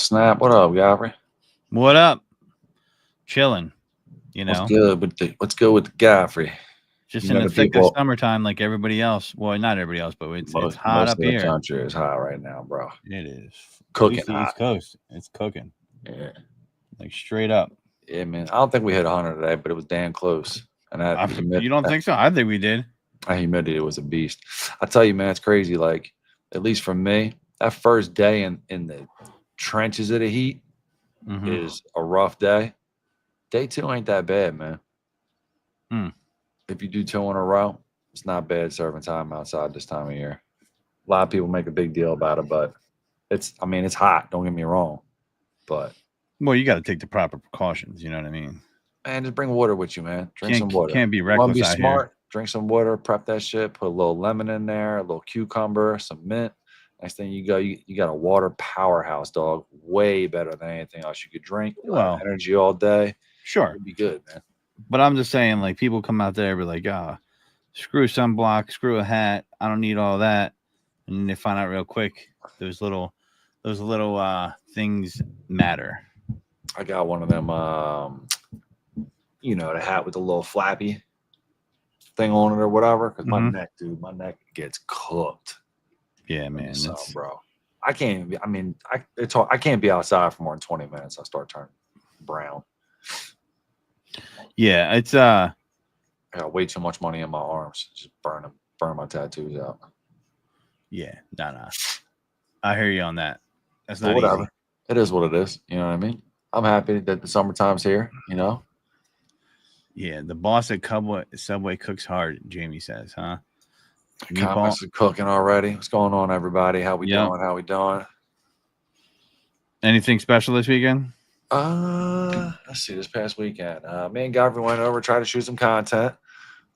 snap. What up, Godfrey? What up? Chilling, you What's know. good with the Godfrey? Just You in know the the thick of people. summertime like everybody else. Well, not everybody else, but it's hot Most up of the here. country is hot right now, bro. It is. At Cooking least the hot. East Coast. It's cooking. Yeah, Like straight up. yeah, man. I don't think we hit 100 today, but it was damn close. And You don't think so? I think we did. that humidity was a beast. I tell you, man, it's crazy. Like, at least for me, that first day in the trenches of the heat Mm-hmm. is a rough day. Day two ain't that bad, man. Hmm. If you do two in a row, it's not bad serving time outside this time of year. A lot of people make a big deal about it, but it's hot. Don't get me wrong, but Well, you got to take the proper precautions. You know what I mean? man, just bring water with you, man. Drink some Can't water. can't be You want to reckless be out here. smart? Drink some water. Prep that shit. Put a little lemon in there, a little cucumber, some mint. Next thing you go, you got a water powerhouse, dog. Way better than anything else you could drink. You'll have Well, energy all day. sure, It'll be good, man. but I'm just saying, like people come out there and be like, screw sunblock, screw a hat. I don't need all that, and then they find out real quick those little things matter. I got one of them. The hat with the little flappy thing on it or whatever. Because my Mhm. neck, dude, my neck gets cooked. Yeah, in the man. sun, It's bro. I can't. I mean, it's hard. I can't be outside for more than 20 minutes. I start turning brown. yeah, it's I got way too much money in my arms. Just burn my tattoos out. yeah, nah. I hear you on that. That's But not whatever. easy. It is what it is. You know what I mean? I'm happy that the summertime's here. You know, Yeah, the boss at Subway cooks hard, Jamie says, huh? Meatball. comments are cooking already. What's going on, everybody? How we Yep. doing? How we doing? Anything special this weekend? Let's see. This past weekend, me and Godfrey went over, tried to shoot some content,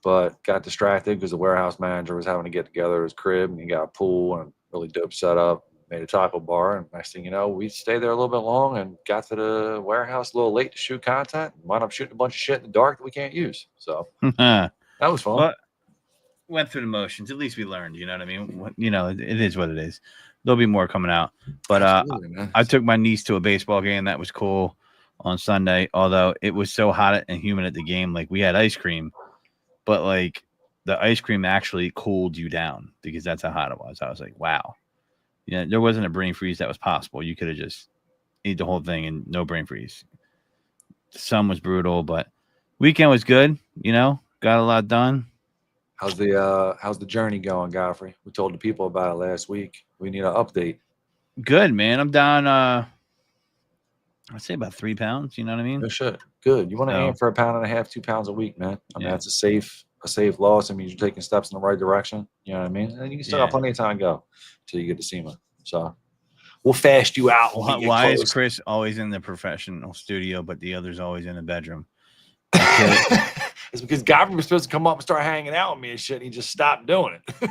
but got distracted because the warehouse manager was having to get together at his crib, and he got a pool and really dope setup. Made a taco bar, and next thing you know, we stayed there a little bit long and got to the warehouse a little late to shoot content. Wound up shooting a bunch of shit in the dark that we can't use. So that was fun. Well, went through the motions. At least we learned. You know what I mean? It is what it is. There'll be more coming out. But Absolutely, man. I took my niece to a baseball game. That was cool on Sunday. Although it was so hot and humid at the game, like we had ice cream, but like the ice cream actually cooled you down because that's how hot it was. I was like, wow. Yeah, there wasn't a brain freeze that was possible. You could have just ate the whole thing and no brain freeze. The sun was brutal, but weekend was good. Got a lot done. How's the journey going, Godfrey? We told the people about it last week. We need an update. Good, man. I'm down. I'd say about 3 pounds. You know what I mean? Good shit. Good. You want to aim for 1.5 pounds, 2 pounds a week, man. I mean, that's a safe loss. I mean, you're taking steps in the right direction. You know what I mean? And you still got plenty of time to go till you get to SEMA. So we'll fast you out when we get Why close. is Chris always in the professional studio, but the other's always in the bedroom? It's because Godfrey was supposed to come up and start hanging out with me and shit. And he just stopped doing it.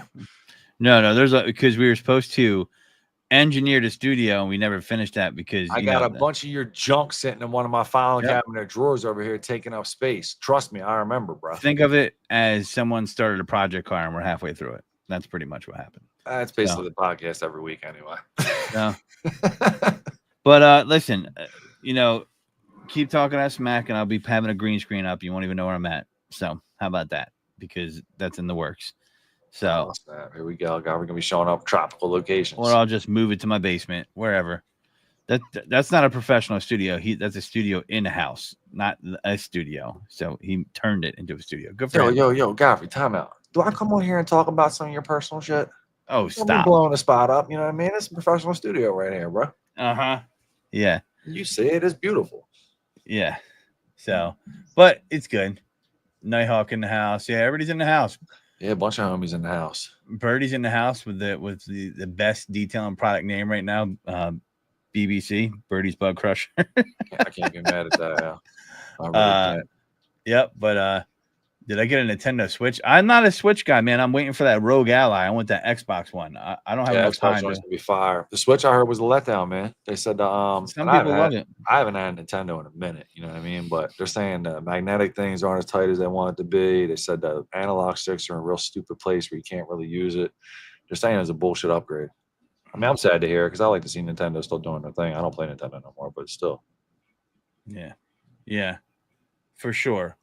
No, because we were supposed to engineer the studio and we never finished that because I got a bunch of your junk sitting in one of my filing cabinet drawers over here taking up space. Trust me, I remember, bro. Think of it as someone started a project car and we're halfway through it. That's pretty much what happened. That's basically the podcast every week anyway. No. But listen, keep talking that smack and I'll be having a green screen up. You won't even know where I'm at. So how about that? Because that's in the works. So here we go. God, we're gonna be showing up tropical locations. Or I'll just move it to my basement, wherever. That's not a professional studio. That's a studio in a house, not a studio. So he turned it into a studio. Good for him. Yo, Godfrey, time out. Do I come on here and talk about some of your personal shit? Oh, stop. blowing the spot up. You know what I mean? It's a professional studio right here, bro. Yeah. You see it. It's beautiful. Yeah. So, but it's good. Nighthawk in the house. Yeah, everybody's in the house. Yeah, a bunch of homies in the house. Birdie's in the house with the best detail and product name right now. BBC, Birdie's Bug Crusher. I can't be mad at that. I really can't. Yep, but did I get a Nintendo Switch? I'm not a Switch guy, man. I'm waiting for that Rogue Ally. I want that Xbox one. I don't have enough Xbox time. One's gonna be fire. The Switch I heard was a letdown, man. They said some people love it. I haven't had a Nintendo in a minute, you know what I mean? But they're saying the magnetic things aren't as tight as they want it to be. They said the analog sticks are in a real stupid place where you can't really use it. They're saying it's a bullshit upgrade. I mean, I'm sad to hear because I like to see Nintendo still doing their thing. I don't play Nintendo no more, but still. Yeah, for sure.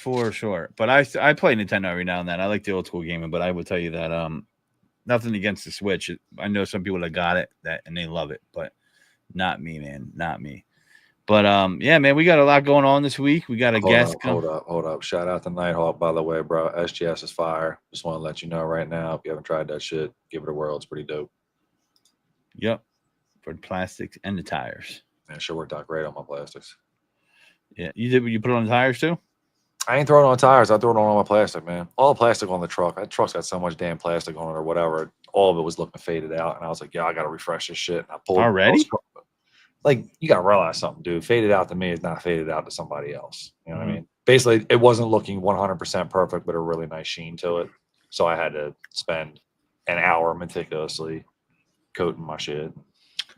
But I play Nintendo every now and then. I like the old school gaming, but I will tell you that nothing against the Switch. I know some people that got it and they love it, but not me, man. Not me. But yeah, man, we got a lot going on this week. We got a guest. Hold up. Shout out to Nighthawk, by the way, bro. SGS is fire. Just want to let you know right now. If you haven't tried that shit, give it a whirl. It's pretty dope. Yep. For the plastics and the tires. Man, it sure worked out great on my plastics. Yeah, you put it on the tires too? I ain't throwing on tires. I threw it on all my plastic, man. All the plastic on the truck. That truck's got so much damn plastic on it or whatever. All of it was looking faded out. And I was like, yeah, I got to refresh this shit. And I pulled already. Like, you got to realize something, dude. Faded out to me is not faded out to somebody else. You know what I mean? Basically, it wasn't looking 100% perfect, but a really nice sheen to it. So I had to spend an hour meticulously coating my shit.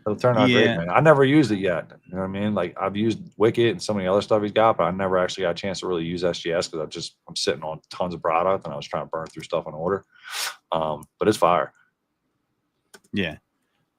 It'll turn out great, man. I never used it yet. You know what I mean? Like, I've used Wicket and some of the other stuff he's got, but I never actually got a chance to really use SGS because I'm sitting on tons of product and I was trying to burn through stuff in order. But it's fire. Yeah.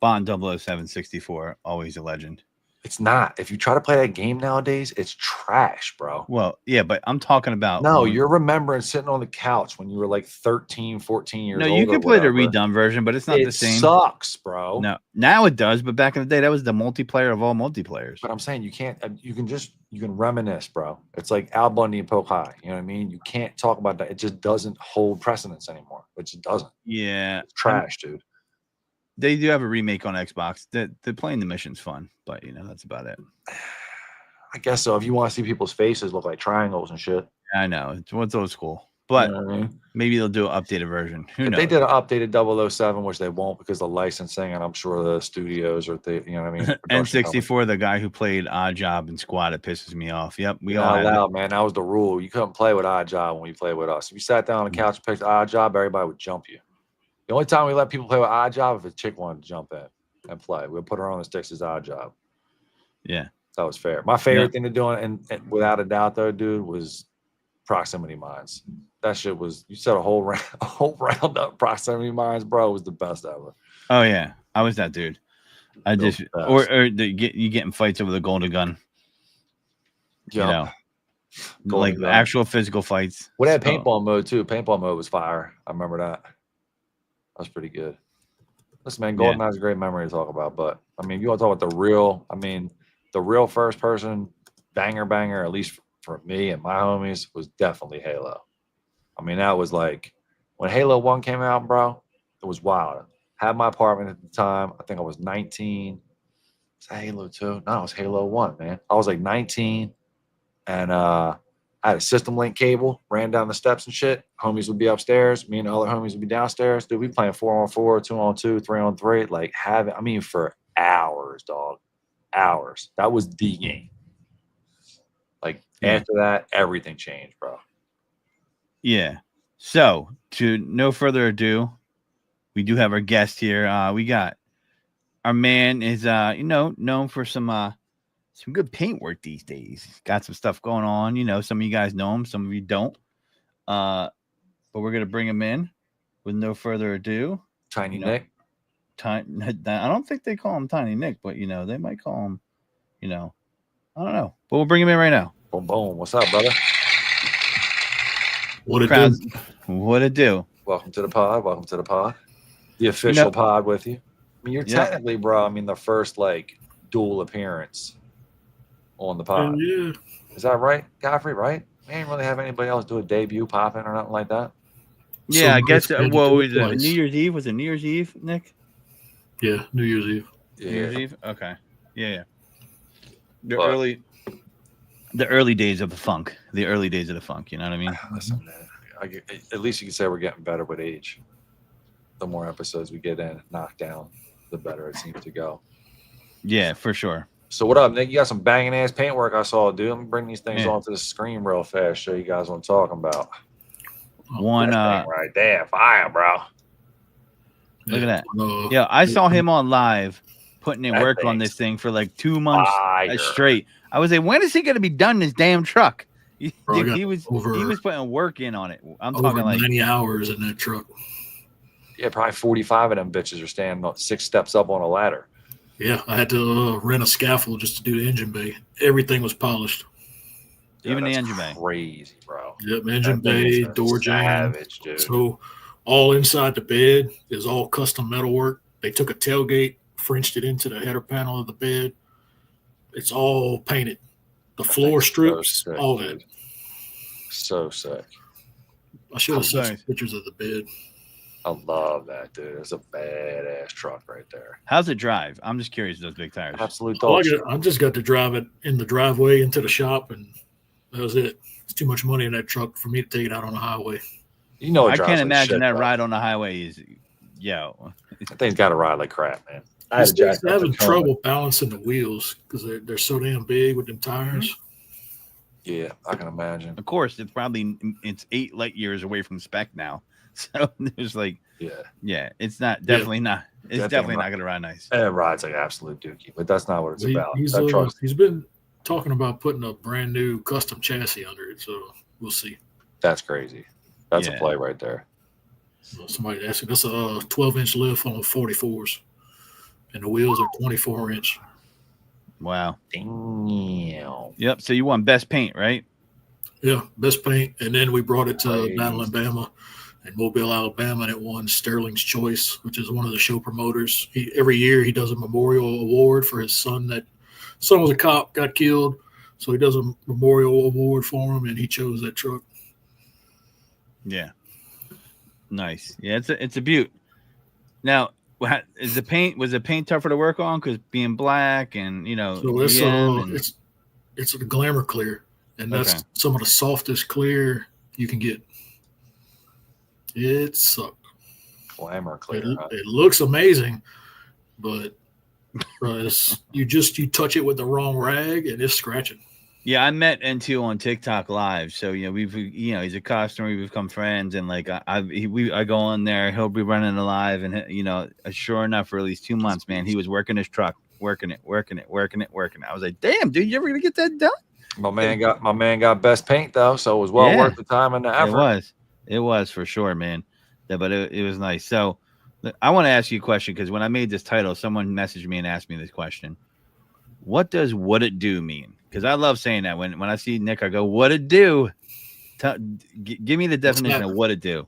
Bond 00764, always a legend. It's not. If you try to play that game nowadays, it's trash, bro. Well, yeah, but I'm talking about... No, you're remembering sitting on the couch when you were like 13, 14 years old. No, you can play the redone version, but it's not the same. It sucks, bro. No, now it does, but back in the day, that was the multiplayer of all multiplayers. But I'm saying you can't... You can reminisce, bro. It's like Al Bundy and Poke High. You know what I mean? You can't talk about that. It just doesn't hold precedence anymore. It just doesn't. Yeah. It's trash, dude. They do have a remake on Xbox. They're playing the mission's fun, but that's about it. I guess so. If you want to see people's faces look like triangles and shit. I know. It's old school. But maybe they'll do an updated version. Who knows? They did an updated 007, which they won't because of licensing, and I'm sure the studios or you know what I mean? N64, the guy who played Odd Job and Squad, it pisses me off. Yep. We all allowed, man. That was the rule. You couldn't play with Odd Job when you played with us. If you sat down on the couch and picked Odd Job, everybody would jump you. The only time we let people play with Odd Job if a chick wanted to jump in and play. We'll put her on the sticks as Odd Job. Yeah. That was fair. My favorite thing to do, and without a doubt, though, dude, was proximity mines. That shit was, you set a whole round up proximity mines, bro. It was the best ever. Oh, yeah. I was that dude. I just, or you get in fights over the golden gun. Yeah. Like actual physical fights. We had paintball mode, too. Paintball mode was fire. I remember that. That was pretty good. Listen, man, GoldenEye is a great memory to talk about, but I mean, you want to talk about the real first person banger, at least for me and my homies, was definitely Halo. I mean, that was like when Halo 1 came out, bro, it was wild. Had my apartment at the time. I think I was 19. Was that Halo 2? No, it was Halo 1, man. I was like 19 and I had a system link cable, ran down the steps and shit. Homies would be upstairs. Me and the other homies would be downstairs. Dude, we playing 4-on-4, 2-on-2, 3-on-3. Like, for hours, dog. Hours. That was the game. Like, after that, everything changed, bro. Yeah. So, to no further ado, we do have our guest here. We got our man is, known for some good paintwork these days. Got some stuff going on. Some of you guys know him, some of you don't. But we're gonna bring him in with no further ado. Tiny Nick. I don't think they call him Tiny Nick, but they might call him. I don't know. But we'll bring him in right now. Boom, boom. What's up, brother? What it do? Welcome to the pod. The official pod with you. I mean, you're technically, bro. I mean, the first dual appearance on the pod. Yeah. Is that right, Godfrey? Right? We didn't really have anybody else do a debut popping or nothing like that. Yeah, I guess. Well, was it New Year's Eve? Was it New Year's Eve, Nick? Yeah, New Year's Eve. Yeah. New Year's Eve. Okay. Yeah. The early days of the funk. The early days of the funk. You know what I mean? Listen, man. At least you can say we're getting better with age. The more episodes we get in, knocked down, the better it seems to go. Yeah, for sure. So what up, Nick? You got some banging ass paintwork I saw, dude. Let me bring these things onto the screen real fast. Show you guys what I'm talking about. One right there, fire, bro. Look at that. Yeah, I saw him on live putting in work on this thing for like 2 months straight. I was like, when is he going to be done this damn truck? He was putting work in on it. I'm talking like 90 hours in that truck. Yeah, probably 45 of them bitches are standing 6 steps up on a ladder. Yeah, I had to rent a scaffold just to do the engine bay. Everything was polished. Even the that's engine bay. crazy, bro. Yep, engine That thing is bay, door jamb. savage, dude. So all inside the bed is all custom metalwork. They took a tailgate, Frenched it into the header panel of the bed. It's all painted. The floor strips, sick, all dude. that. So sick. I should have sent some Nice. pictures of the bed. I love that, dude. It's a badass truck right there. How's it drive? I'm just curious. Those big tires. Absolute Well, dog shit. I just got to drive it in the driveway into the shop, and that was it. It's too much money in that truck for me to take it out on the highway. You know, I can't imagine that though. ride on the highway is, yo. That thing's got to ride like crap, man. I'm having trouble balancing the wheels because they're so damn big with them tires. Yeah, I can imagine. Of course, it's 8 light years away from spec now. So there's like, yeah, it's not definitely not. It's definitely not going to ride nice. It rides like absolute dookie, but that's not what it's about. He's been talking about putting a brand new custom chassis under it, so we'll see. That's crazy. That's a play right there. Somebody asked me, that's a 12-inch lift on 44s, and the wheels are 24-inch. Wow. Damn. Yep. So you won best paint, right? Yeah, best paint, and then we brought it to Battle Alabama and Mobile, Alabama, and it won Sterling's Choice, which is one of the show promoters. Every year he does a memorial award for his son. That son was a cop, got killed, so he does a memorial award for him, and he chose that truck. Yeah. Nice. Yeah, it's a beaut. Now, was the paint tougher to work on because being black and So it's a glamour clear, and that's some of the softest clear you can get. It sucked. Glamour clear. It looks amazing, but you touch it with the wrong rag and it's scratching. Yeah, I met N2 on TikTok Live, so he's a customer, we've become friends, and like I go on there, he'll be running a live, and sure enough, for at least 2 months, man, he was working his truck, working it. I was like, damn, dude, you ever gonna get that done? My man got best paint though, so it was well worth the time and the effort. It was for sure, man. Yeah, but it was nice. So I want to ask you a question because when I made this title, someone messaged me and asked me this question: what does "what it do" mean? Because I love saying that when I see Nick, I go, "What it do?" Give me the definition of what it do.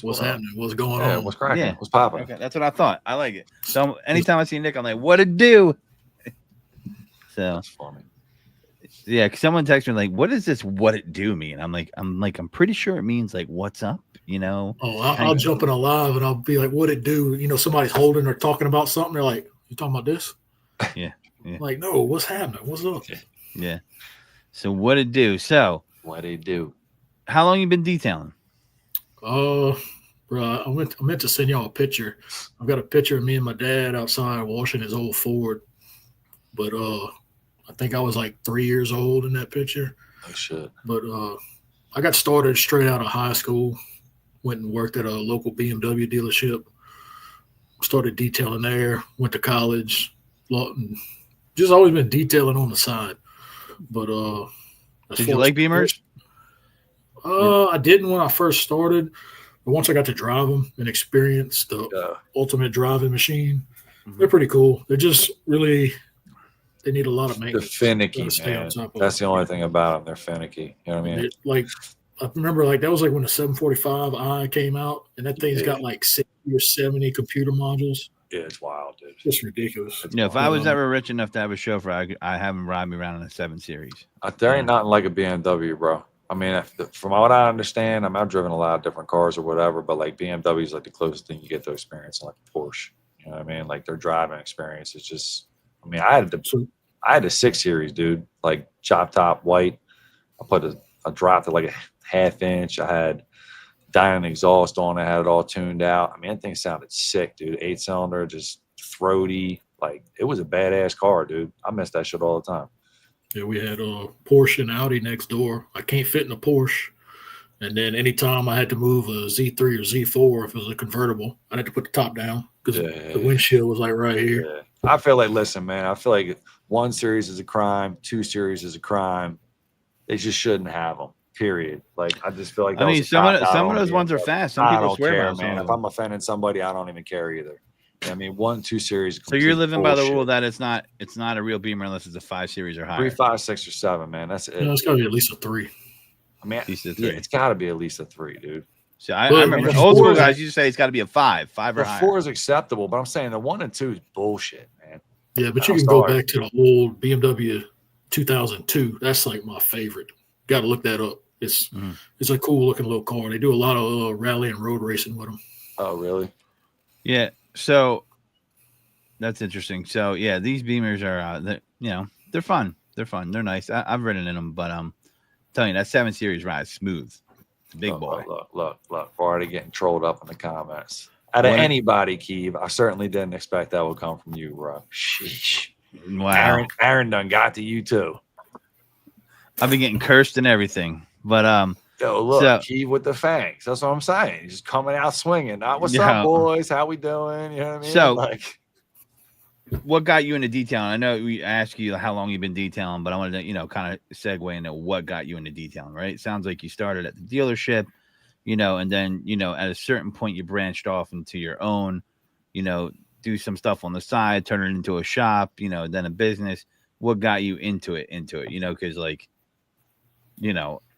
What's happening? What's going on? What's cracking? Yeah. What's popping? Okay, that's what I thought. I like it. So anytime I see Nick, I'm like, "What it do?" So that's funny. Yeah, because someone texted me like, "What does this 'what it do' mean?" I'm pretty sure it means like, "What's up?" Oh, I'll jump in a live and I'll be like, "What it do?" Somebody's holding or talking about something. They're like, "You talking about this?" Yeah. Like, no, what's happening? What's up? Yeah. So what it do? So what it do? How long you been detailing? Bro, I meant to send y'all a picture. I've got a picture of me and my dad outside washing his old Ford, but I think I was like 3 years old in that picture. Oh shit! But I got started straight out of high school. Went and worked at a local BMW dealership. Started detailing there. Went to college. Just always been detailing on the side. But did you like Beamers? I didn't when I first started. But once I got to drive them and experience the ultimate driving machine, they're pretty cool. They're just really. They need a lot of maintenance. They're finicky, man. That's the only thing about them. They're finicky. You know what I mean? I remember that was like when the 745i came out, and that thing's got like 60 or 70 computer modules. Yeah, it's wild, dude. It's just ridiculous. If I was ever rich enough to have a chauffeur, I have him ride me around in a 7 Series. There ain't nothing like a BMW, bro. I mean, from what I understand, I've driven a lot of different cars or whatever, but like BMW is like the closest thing you get to experience like a Porsche. You know what I mean? Like their driving experience is just. I mean, I had a 6 Series, dude, like chop top white. I dropped it like a half-inch. I had dying exhaust on it. I had it all tuned out. I mean, that thing sounded sick, dude. 8-cylinder, just throaty. Like, it was a badass car, dude. I miss that shit all the time. Yeah, we had a Porsche and Audi next door. I can't fit in a Porsche. And then anytime I had to move a Z3 or Z4, if it was a convertible, I had to put the top down because the windshield was like right here. Yeah. I feel like, listen, man, I feel like 1 Series is a crime, 2 Series is a crime. They just shouldn't have them. period. Like, I just feel like I that mean, was a some of cop-out on those ones are BMW. fast. Some I people don't swear care, by some man. of If them. I'm offending somebody, I don't even care either. I mean, 1, 2 series. So you're complete living by the bullshit. rule that it's not a real Beamer unless it's a 5 Series or 3, higher. 5, 6, or 7, man. That's it. No, it's got to be at least a 3. I mean, At least a yeah, 3. it's got to be at least a 3, dude. So I But remember the old school 4 is- guys used to say it's got to be a 5 or The higher. 4 is acceptable, but I'm saying the 1 and 2 is bullshit, man. Yeah, but I'm you can go sorry. back to the old BMW 2002. That's like my favorite. Got to look that up. It's a cool looking little car. They do a lot of rally and road racing with them. Oh, really? Yeah. So that's interesting. So yeah, these Beamers are, they're fun. They're fun. They're nice. I've ridden in them, but I'm telling you, that 7 Series ride is smooth. It's a big boy. Look. We're already getting trolled up in the comments. Out of anybody, Keeve, I certainly didn't expect that would come from you, bro. Sheesh. Wow. Aaron done got to you too. I've been getting cursed and everything, but Yo, look, so- Keeve with the fangs. That's what I'm saying. He's just coming out swinging. Not what's Yeah. up, boys? How we doing? You know what I mean? So- like, what got you into detailing? I know we asked you how long you've been detailing, but I wanted to, kind of segue into what got you into detailing, right? It sounds like you started at the dealership, and then, at a certain point you branched off into your own, do some stuff on the side, turn it into a shop, then a business. What got you into it? Because like,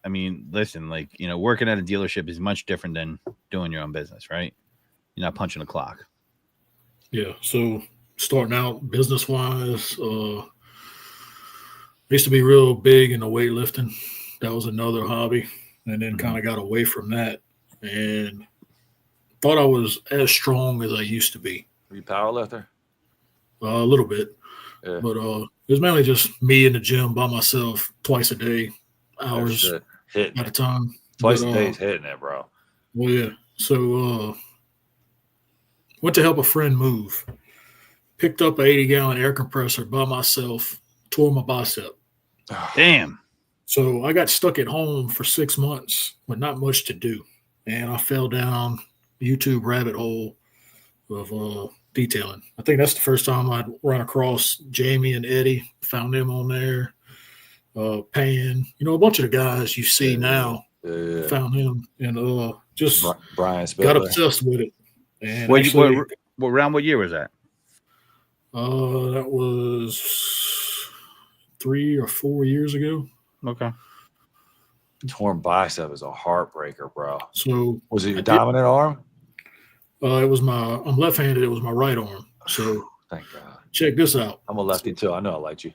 I mean, listen, like, working at a dealership is much different than doing your own business, right? You're not punching a clock. Yeah. So starting out business wise, I used to be real big into weightlifting. That was another hobby, and then kind of got away from that and thought I was as strong as I used to be. were you power lifter? A little bit, Yeah. but it was mainly just me in the gym by myself twice a day, hours Shit. Hitting at a it. time. Twice But, a day is hitting it, bro. Well, yeah. So went to help a friend move. Picked up an 80-gallon air compressor by myself, tore my bicep. Damn. So I got stuck at home for 6 months with not much to do. And I fell down YouTube rabbit hole of detailing. I think that's the first time I'd run across Jamie and Eddie, found them on there. Pan, a bunch of the guys you see now, found him, and just Brian got Spittler. obsessed with it. And What round? What year was that? that was 3 or 4 years ago. Okay. Torn bicep is a heartbreaker, bro. So Was it your dominant arm? it was I'm left-handed. It was my right arm. So Thank God. check this out. I'm a lefty too. I know I liked you.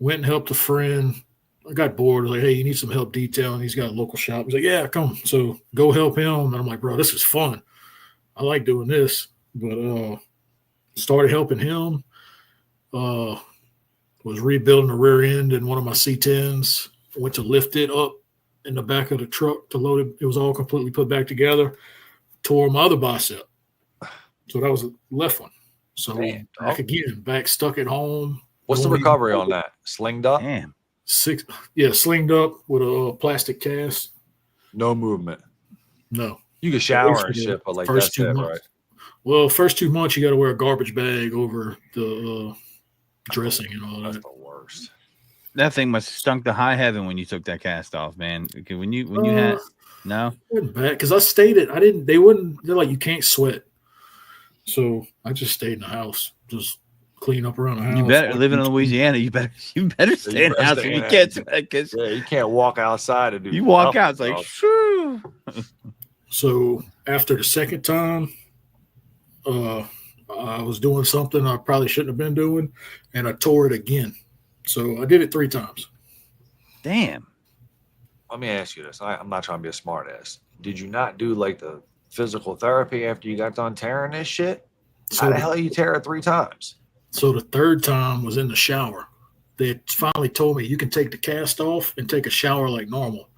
Went and helped a friend. I got bored. I was like, hey, you need some help detailing? He's got a local shop. He's like, yeah, come. So go help him. And I'm like, bro, this is fun. I like doing this. But started helping him. Was rebuilding the rear end in one of my C10s. Went to lift it up in the back of the truck to load it. It was all completely put back together. Tore my other bicep. So that was the left one. So back again, back stuck at home. What's the recovery on that? Slinged up? Damn. Slinged up with a plastic cast. No movement. No. You can shower and shit, but like First that's 2 it, months. right? Well, first 2 months you got to wear a garbage bag over the dressing and all That's that. the worst. That thing must have stunk to high heaven when you took that cast off, man. Okay, when you had no, It wasn't bad because I stayed it. I didn't. They wouldn't. They're like, you can't sweat. So I just stayed in the house, just clean up around the house. you better living in Louisiana. You better stay in the house if you can't sweat, because Yeah, you can't walk outside and do. you walk out, it's nothing, like, dog. shoo. So after the second time, I was doing something I probably shouldn't have been doing, and I tore it again. So I did it 3 times. Damn. Let me ask you this. I'm not trying to be a smart ass. Did you not do like the physical therapy after you got done tearing this shit? So How the hell you tear it 3 times? So the third time was in the shower. They finally told me you can take the cast off and take a shower like normal.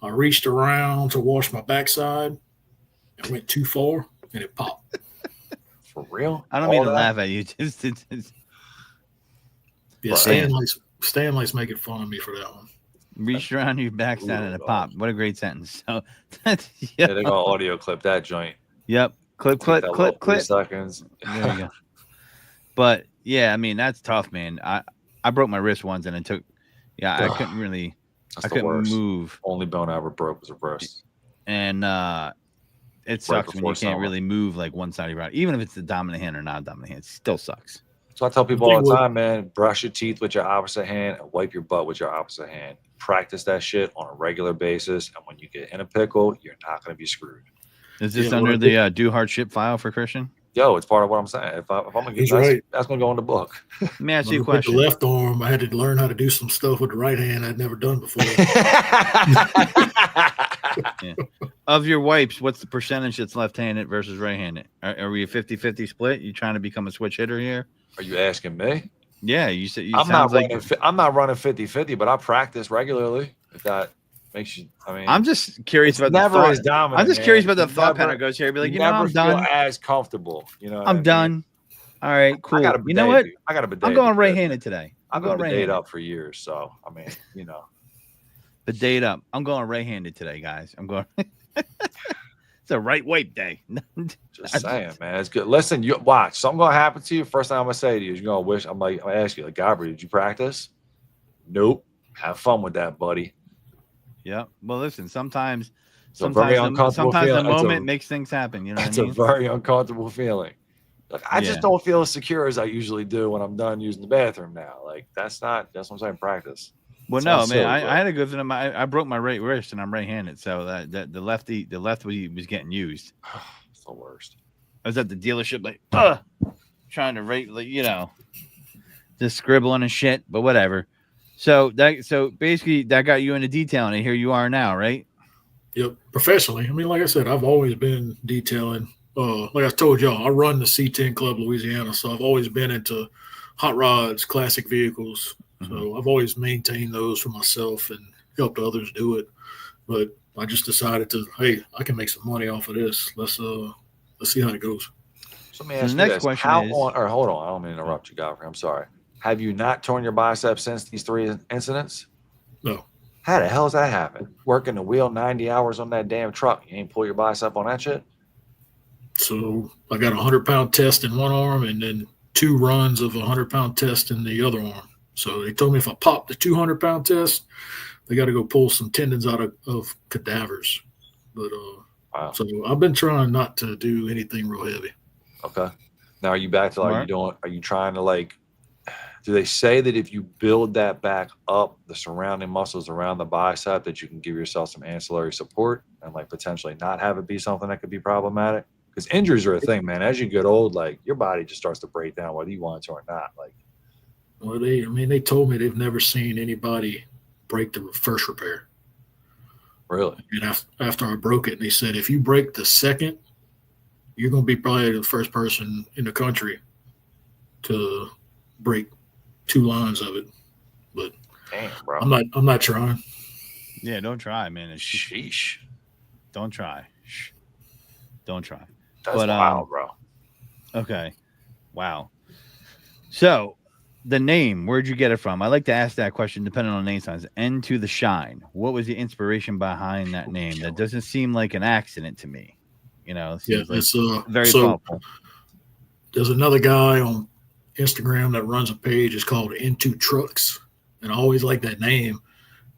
I reached around to wash my backside and went too far and it popped. For real? I don't mean to laugh at you. Just Yeah, Right. Stan likes making fun of me for that one. reach around your backside and it pop. What a great sentence. So Yeah, they're gonna audio clip that joint. Yep. Clip. 3 seconds. There you go. But yeah, I mean, that's tough, man. I broke my wrist once and it took, I couldn't really, That's I the couldn't worst. move, Only bone I ever broke was a wrist. and it sucks when you can't really move like one side of your body, even if it's the dominant hand or not dominant hand. It still sucks. So I tell people all the time, man, brush your teeth with your opposite hand and wipe your butt with your opposite hand. Practice that shit on a regular basis, and when you get in a pickle, you're not going to be screwed. Is this under the do hardship file for Christian? Yo, it's part of what I'm saying. If I'm gonna get that's gonna go in the book. Let me ask you a question. The left arm, I had to learn how to do some stuff with the right hand I'd never done before. Yeah. Of your wipes, what's the percentage that's left-handed versus right-handed? Are we a 50-50 split? You trying to become a switch hitter here? Are you asking me? Yeah, you said I'm not running 50-50, but I practice regularly. If that makes you, I mean, I'm just curious about never the thought. As dominant. I'm just curious about the thought pattern goes here. Be like, I'm done. As comfortable, I'm done. All right, cool. You know what? I got a bidet. I'm going right-handed today. I've been bidet up for years, so I mean, bidet up. I'm going right-handed today, guys. I'm going. It's a right wipe day. Just saying, man. It's good. Listen, you watch. Something gonna happen to you. First thing I'm gonna say to you is you're gonna wish. I'm gonna ask you, like, Godfrey, did you practice? Nope. Have fun with that, buddy. Yeah. Well, listen. Sometimes the moment makes things happen. You know, it's a very uncomfortable feeling. Like I just don't feel as secure as I usually do when I'm done using the bathroom now. Like that's what I'm saying. Practice. Well, no, man. I had a good thing. I broke my right wrist and I'm right-handed, so that the left was getting used. It's the worst. I was at the dealership, like, trying to rate, like, just scribbling and shit, but whatever. So basically, that got you into detailing, and here you are now, right? Yep, professionally. I mean, like I said, I've always been detailing. Like I told y'all, I run the C10 Club Louisiana, so I've always been into hot rods, classic vehicles. So I've always maintained those for myself and helped others do it. But I just decided hey, I can make some money off of this. Let's see how it goes. So let me ask you next question hold on, I don't mean to interrupt you, Godfrey. I'm sorry. Have you not torn your bicep since these 3 incidents? No. How the hell does that happen? Working the wheel 90 hours on that damn truck. You ain't pull your bicep on that shit? So I got a 100-pound test in one arm and then 2 runs of a 100-pound test in the other arm. So they told me if I pop the 200-pound test, they got to go pull some tendons out of cadavers. But wow. So I've been trying not to do anything real heavy. Okay. Now are you back to are you trying to do they say that if you build that back up, the surrounding muscles around the bicep, that you can give yourself some ancillary support and potentially not have it be something that could be problematic? Because injuries are a thing, man. As you get old, your body just starts to break down whether you want to or not. Well, they told me they've never seen anybody break the first repair. Really? And after I broke it, they said, if you break the second, you're going to be probably the first person in the country to break 2 lines of it. But damn, bro. I'm not trying. Yeah, don't try, man. Sheesh. Don't try. Don't try. That's wild, bro. Okay. Wow. So the name, where'd you get it from? I like to ask that question depending on name signs. End to the Shine. What was the inspiration behind that name? That doesn't seem like an accident to me. It's very thoughtful. There's another guy on Instagram that runs a page. It's called Into Trucks, and I always like that name.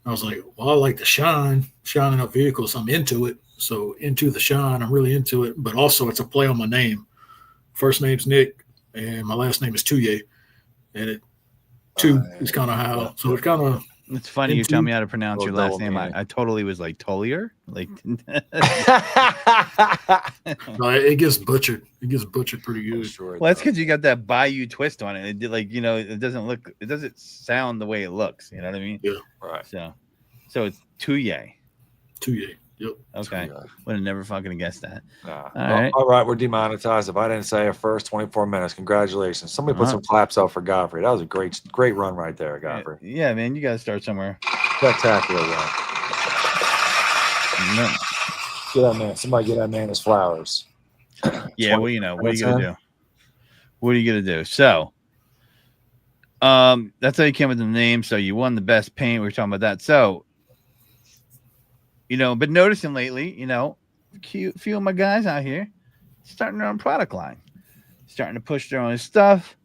I was like, well, I like the shining up vehicles. I'm into it. So Into the Shine, I'm really into it. But also, it's a play on my name. First name's Nick, and my last name is Tullier. And it is kind of how. So it's kind of. It's funny you tell me how to pronounce your last name. I totally was like Tullier. No, it gets butchered. It gets butchered pretty good. Well, that's because you got that Bayou twist on it. It doesn't sound the way it looks. You know what I mean? Yeah. Right. So it's Tullier. Tullier. Yep. Okay. Would have never fucking guessed that. Nah. All right. We're demonetized. If I didn't say it first 24 minutes, congratulations. Somebody put some claps up for Godfrey. That was a great run right there, Godfrey. Yeah, man. You got to start somewhere. Spectacular run. Get that man. Somebody get that man his flowers. Yeah. Well, what are you going to do? What are you going to do? So, that's how you came with the name. So you won the best paint. We were talking about that. So, but noticing lately, a few of my guys out here starting their own product line, starting to push their own stuff,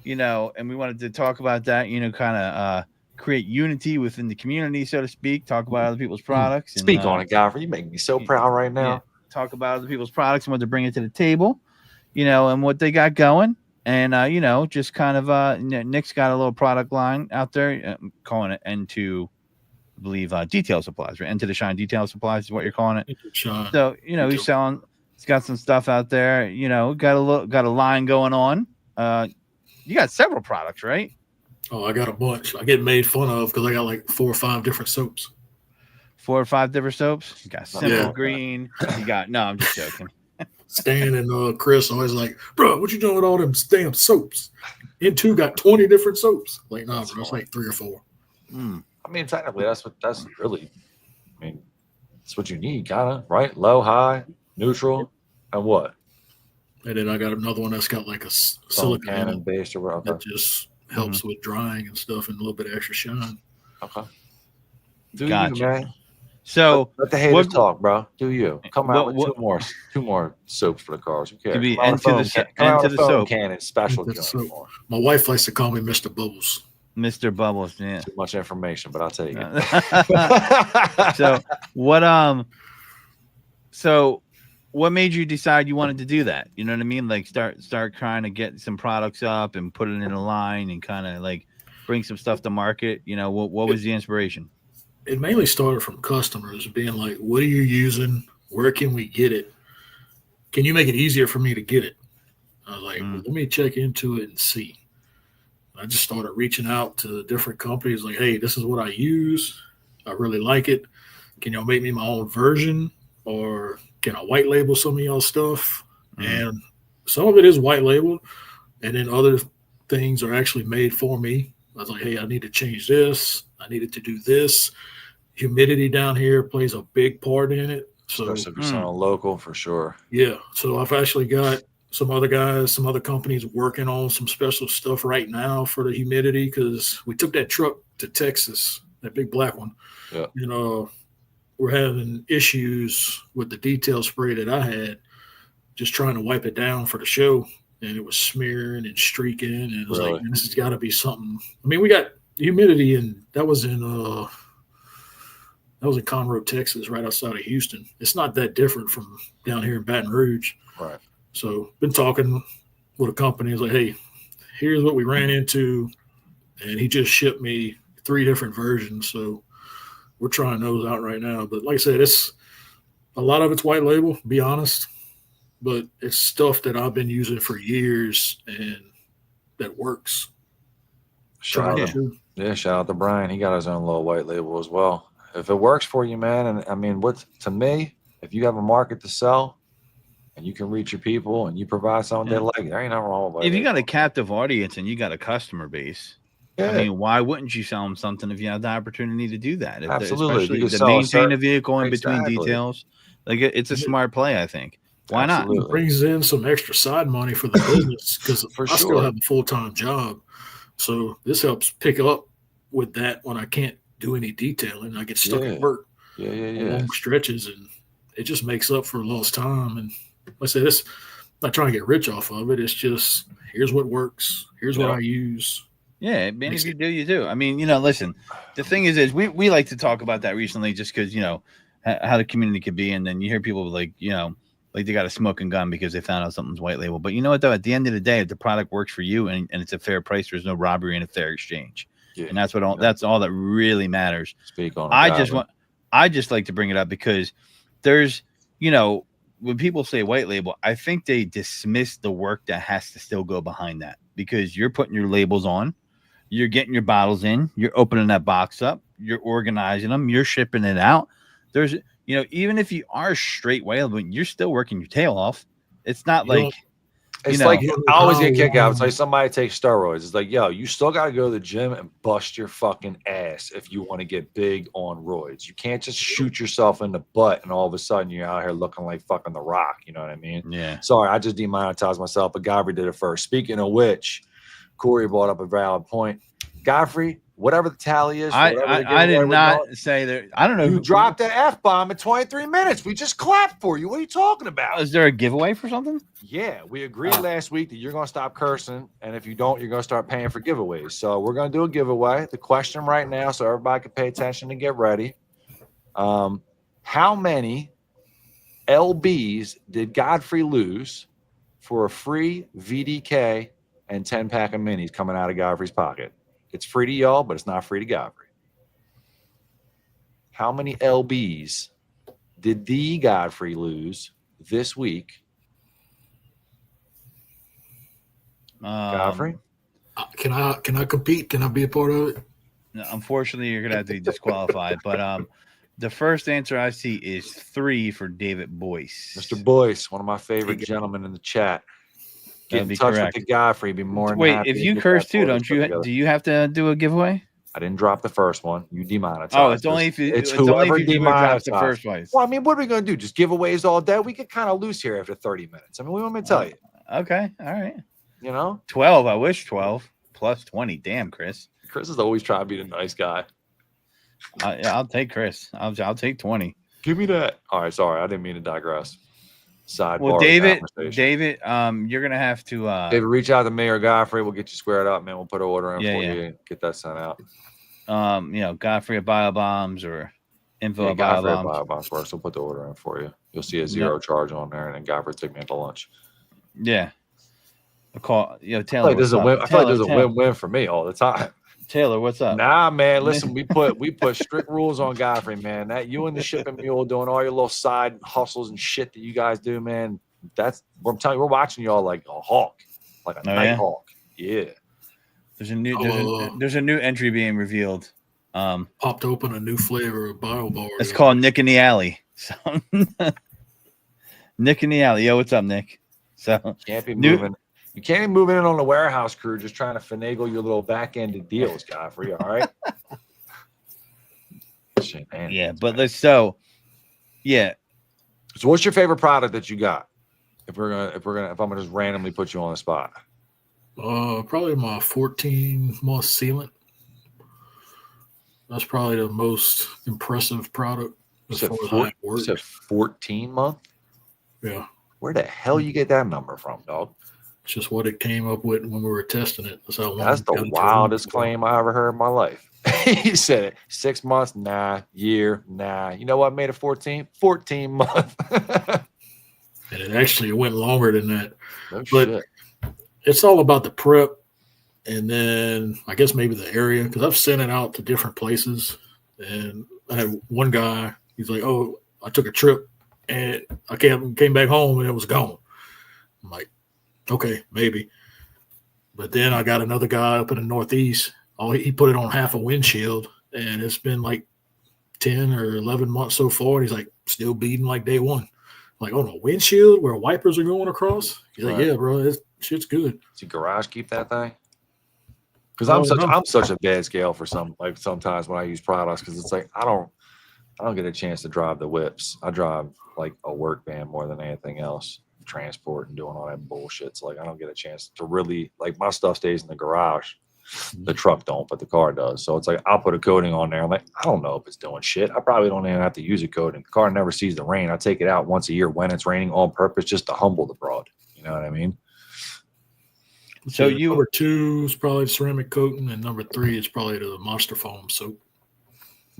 and we wanted to talk about that, kind of create unity within the community, so to speak. Talk about other people's products. Speak and, on it, Godfrey. You make me so proud right now. Yeah, talk about other people's products and what they're bringing to the table, and what they got going. And, just kind of, Nick's got a little product line out there, calling it N2, I believe, detail supplies, right? Into the Shine detail supplies is what you're calling it. So, he's selling, he's got some stuff out there, got a line going on. You got several products, right? Oh, I got a bunch. I get made fun of because I got like 4 or 5 different soaps. 4 or 5 different soaps. You got Simple Green. You got, no, I'm just joking. Stan and Chris always like, bro, what you doing with all them damn soaps? N2 got 20 different soaps. Like, nah, bro, it's like 3 or 4. I mean, technically, that's really, it's what you need, kind of, right? Low, high, neutral, and what? And then I got another one that's got like a silicone base or whatever. that just helps with drying and stuff and a little bit of extra shine. Okay. Gotcha. You, man. So let the haters talk, bro. Do you come out with two more soaps for the cars? Who cares? To be into the soap cannon special. My wife likes to call me Mr. Bubbles. Mr. Bubbles, yeah. Too much information, but I'll tell you. So what? So what made you decide you wanted to do that? You know what I mean? Like start trying to get some products up and put it in a line and kind of like bring some stuff to market. What was the inspiration? It mainly started from customers being like, what are you using? Where can we get it? Can you make it easier for me to get it? I was like, well, let me check into it and see. I just started reaching out to different companies like, hey, this is what I use. I really like it. Can y'all make me my own version? Or can I white label some of y'all stuff? And some of it is white labeled. And then other things are actually made for me. I was like, hey, I need to change this. I needed to do this. Humidity down here plays a big part in it. So, especially if you're selling local, for sure. Yeah. So I've actually got some other guys, some other companies working on some special stuff right now for the humidity because we took that truck to Texas, that big black one. Yeah. We're having issues with the detail spray that I had, just trying to wipe it down for the show. And it was smearing and streaking. And it was like, this has got to be something. I mean, we got humidity, and that was in Conroe, Texas, right outside of Houston. It's not that different from down here in Baton Rouge. Right. So been talking with a company. It's like, hey, here's what we ran into. And he just shipped me 3 different versions. So we're trying those out right now. But like I said, a lot of it's white label, be honest. But it's stuff that I've been using for years and that works. Shout out to Brian. He got his own little white label as well. If it works for you, man, and I mean, to me, if you have a market to sell and you can reach your people and you provide something they like, there ain't nothing wrong with it. If you got a captive audience and you got a customer base, I mean, why wouldn't you sell them something if you have the opportunity to do that? Absolutely. Especially to maintain a vehicle in between details. Like it's a smart play, I think. Why not? It brings in some extra side money for the business because I still have a full-time job. So this helps pick up with that when I can't do any detailing. I get stuck at work long stretches, and it just makes up for lost time. And like I said, I'm not trying to get rich off of it. It's just, here's what works. Here's what I use. Yeah, man, if you do, you do. I mean, listen, the thing is we like to talk about that recently just because, how the community could be. And then you hear people like they got a smoking gun because they found out something's white label. But you know what, though? At the end of the day, if the product works for you and it's a fair price, there's no robbery and a fair exchange. Yeah. And that's that's all that really matters. Speak on it. I just like to bring it up because there's, when people say white label, I think they dismiss the work that has to still go behind that because you're putting your labels on, you're getting your bottles in, you're opening that box up, you're organizing them, you're shipping it out. There's, even if you are straight white label, you're still working your tail off. It's not like, it's like I always get kicked out. It's like somebody takes steroids. It's like, yo, you still got to go to the gym and bust your fucking ass if you want to get big on roids. You can't just shoot yourself in the butt and all of a sudden you're out here looking like fucking The Rock. You know what I mean? Yeah. Sorry, I just demonetized myself, but Godfrey did it first. Speaking of which, Corey brought up a valid point. Godfrey, whatever the tally is. I did not say that. I don't know. You dropped an F-bomb in 23 minutes. We just clapped for you. What are you talking about? Is there a giveaway for something? Yeah, we agreed last week that you're going to stop cursing, and if you don't, you're going to start paying for giveaways. So we're going to do a giveaway. The question right now, so everybody can pay attention and get ready. How many LBs did Godfrey lose for a free VDK and 10-pack of minis coming out of Godfrey's pocket? It's free to y'all, but it's not free to Godfrey. How many LBs did the Godfrey lose this week? Godfrey? Can I compete? Can I be a part of it? No, unfortunately, you're gonna have to be disqualified. But the first answer I see is 3 for David Boyce. Mr. Boyce, one of my favorite gentlemen in the chat. Get in touch with the Godfrey. Be more than happy. Wait, if you curse too, don't you? Do you have to do a giveaway? I didn't drop the first one. You demonetized. Oh, it's only if you. It's only if you drop the first one. Well, I mean, what are we going to do? Just giveaways all day? We get kind of loose here after 30 minutes. I mean, what do you want me to tell you? Okay, all right. 12. I wish 12 plus 20. Damn, Chris. Chris is always trying to be the nice guy. I'll take Chris. I'll take 20. Give me that. All right, sorry, I didn't mean to digress. Sidebar. Well, David, you're gonna have to. David, reach out to me or Godfrey. We'll get you squared up, man. We'll put an order in for you. And get that sent out. Godfrey at Bio Bombs or info at Bio Godfrey Bombs. Bio Bombs works. We'll put the order in for you. You'll see a zero charge on there, and then Godfrey take me into lunch. Yeah. A call. Taylor. I feel like there's a win-win for me all the time. Taylor, what's up? Nah, man. Listen, we put strict rules on Godfrey, man. That you and the shipping mule doing all your little side hustles and shit that you guys do, man. I'm telling you, we're watching y'all like a hawk, like a night hawk. Yeah. There's a new entry being revealed. Popped open a new flavor of Bio Bar. It's called Nick in the Alley. So Nick in the Alley. Yo, what's up, Nick? So can't be moving. You can't be moving in on the warehouse crew just trying to finagle your little back-ended deals, Godfrey. All right. Yeah, but So what's your favorite product that you got? If I'm gonna just randomly put you on the spot. Probably my 14-month sealant. That's probably the most impressive product as far as how it works. You said 14-month? Yeah. Where the hell you get that number from, dog? It's just what it came up with when we were testing it. That's the wildest claim I ever heard in my life. He said it. 6 months, nah. Year, nah. You know what made it 14? 14 month. And it actually went longer than that. No but shit. It's all about the prep, and then I guess maybe the area, because I've sent it out to different places. And I had one guy, he's like, "Oh, I took a trip and I came back home and it was gone." I'm like, okay, maybe. But then I got another guy up in the Northeast. He put it on half a windshield, and it's been like 10 or 11 months so far. And he's like, still beating like day one. I'm like, on a windshield where wipers are going across? He's like, yeah, bro, shit's good. Does your garage keep that thing? Because I'm such a bad scale for sometimes when I use products, because it's like I don't get a chance to drive the whips. I drive like a work van more than anything else. Transport and doing all that bullshit. So like I don't get a chance to really, like, my stuff stays in the garage. The truck don't, but the car does. So it's like I'll put a coating on there. I'm like, I don't know if it's doing shit. I probably don't even have to use a coating. The car never sees the rain. I take it out once a year when it's raining on purpose, just to humble the broad. You know what I mean? So number 2 is probably ceramic coating, and number 3 is probably the Monster Foam soap.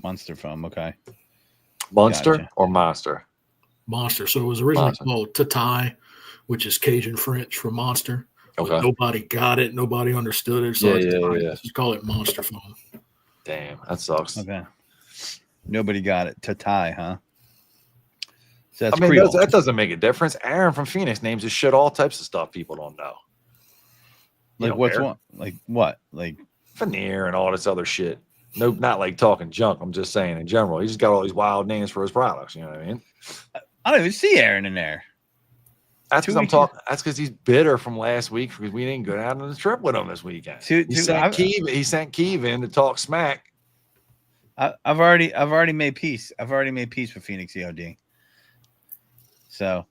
Monster Foam, okay. Monster or Monster? Monster. So it was originally called Tatai, which is Cajun French for monster. Okay. Nobody got it. Nobody understood it. So just call it Monster Foam. Damn, that sucks. Okay. Nobody got it. Tatai, huh? So that's that doesn't make a difference. Aaron from Phoenix names his shit all types of stuff people don't know. Like what's one? Like what? Like veneer and all this other shit. No, not like talking junk. I'm just saying in general. He just got all these wild names for his products. You know what I mean? I don't even see Aaron in there. That's because I'm talking. That's because he's bitter from last week because we didn't go down on the trip with him this weekend. He sent Keeve in to talk smack. I've already made peace. I've already made peace with Phoenix EOD. So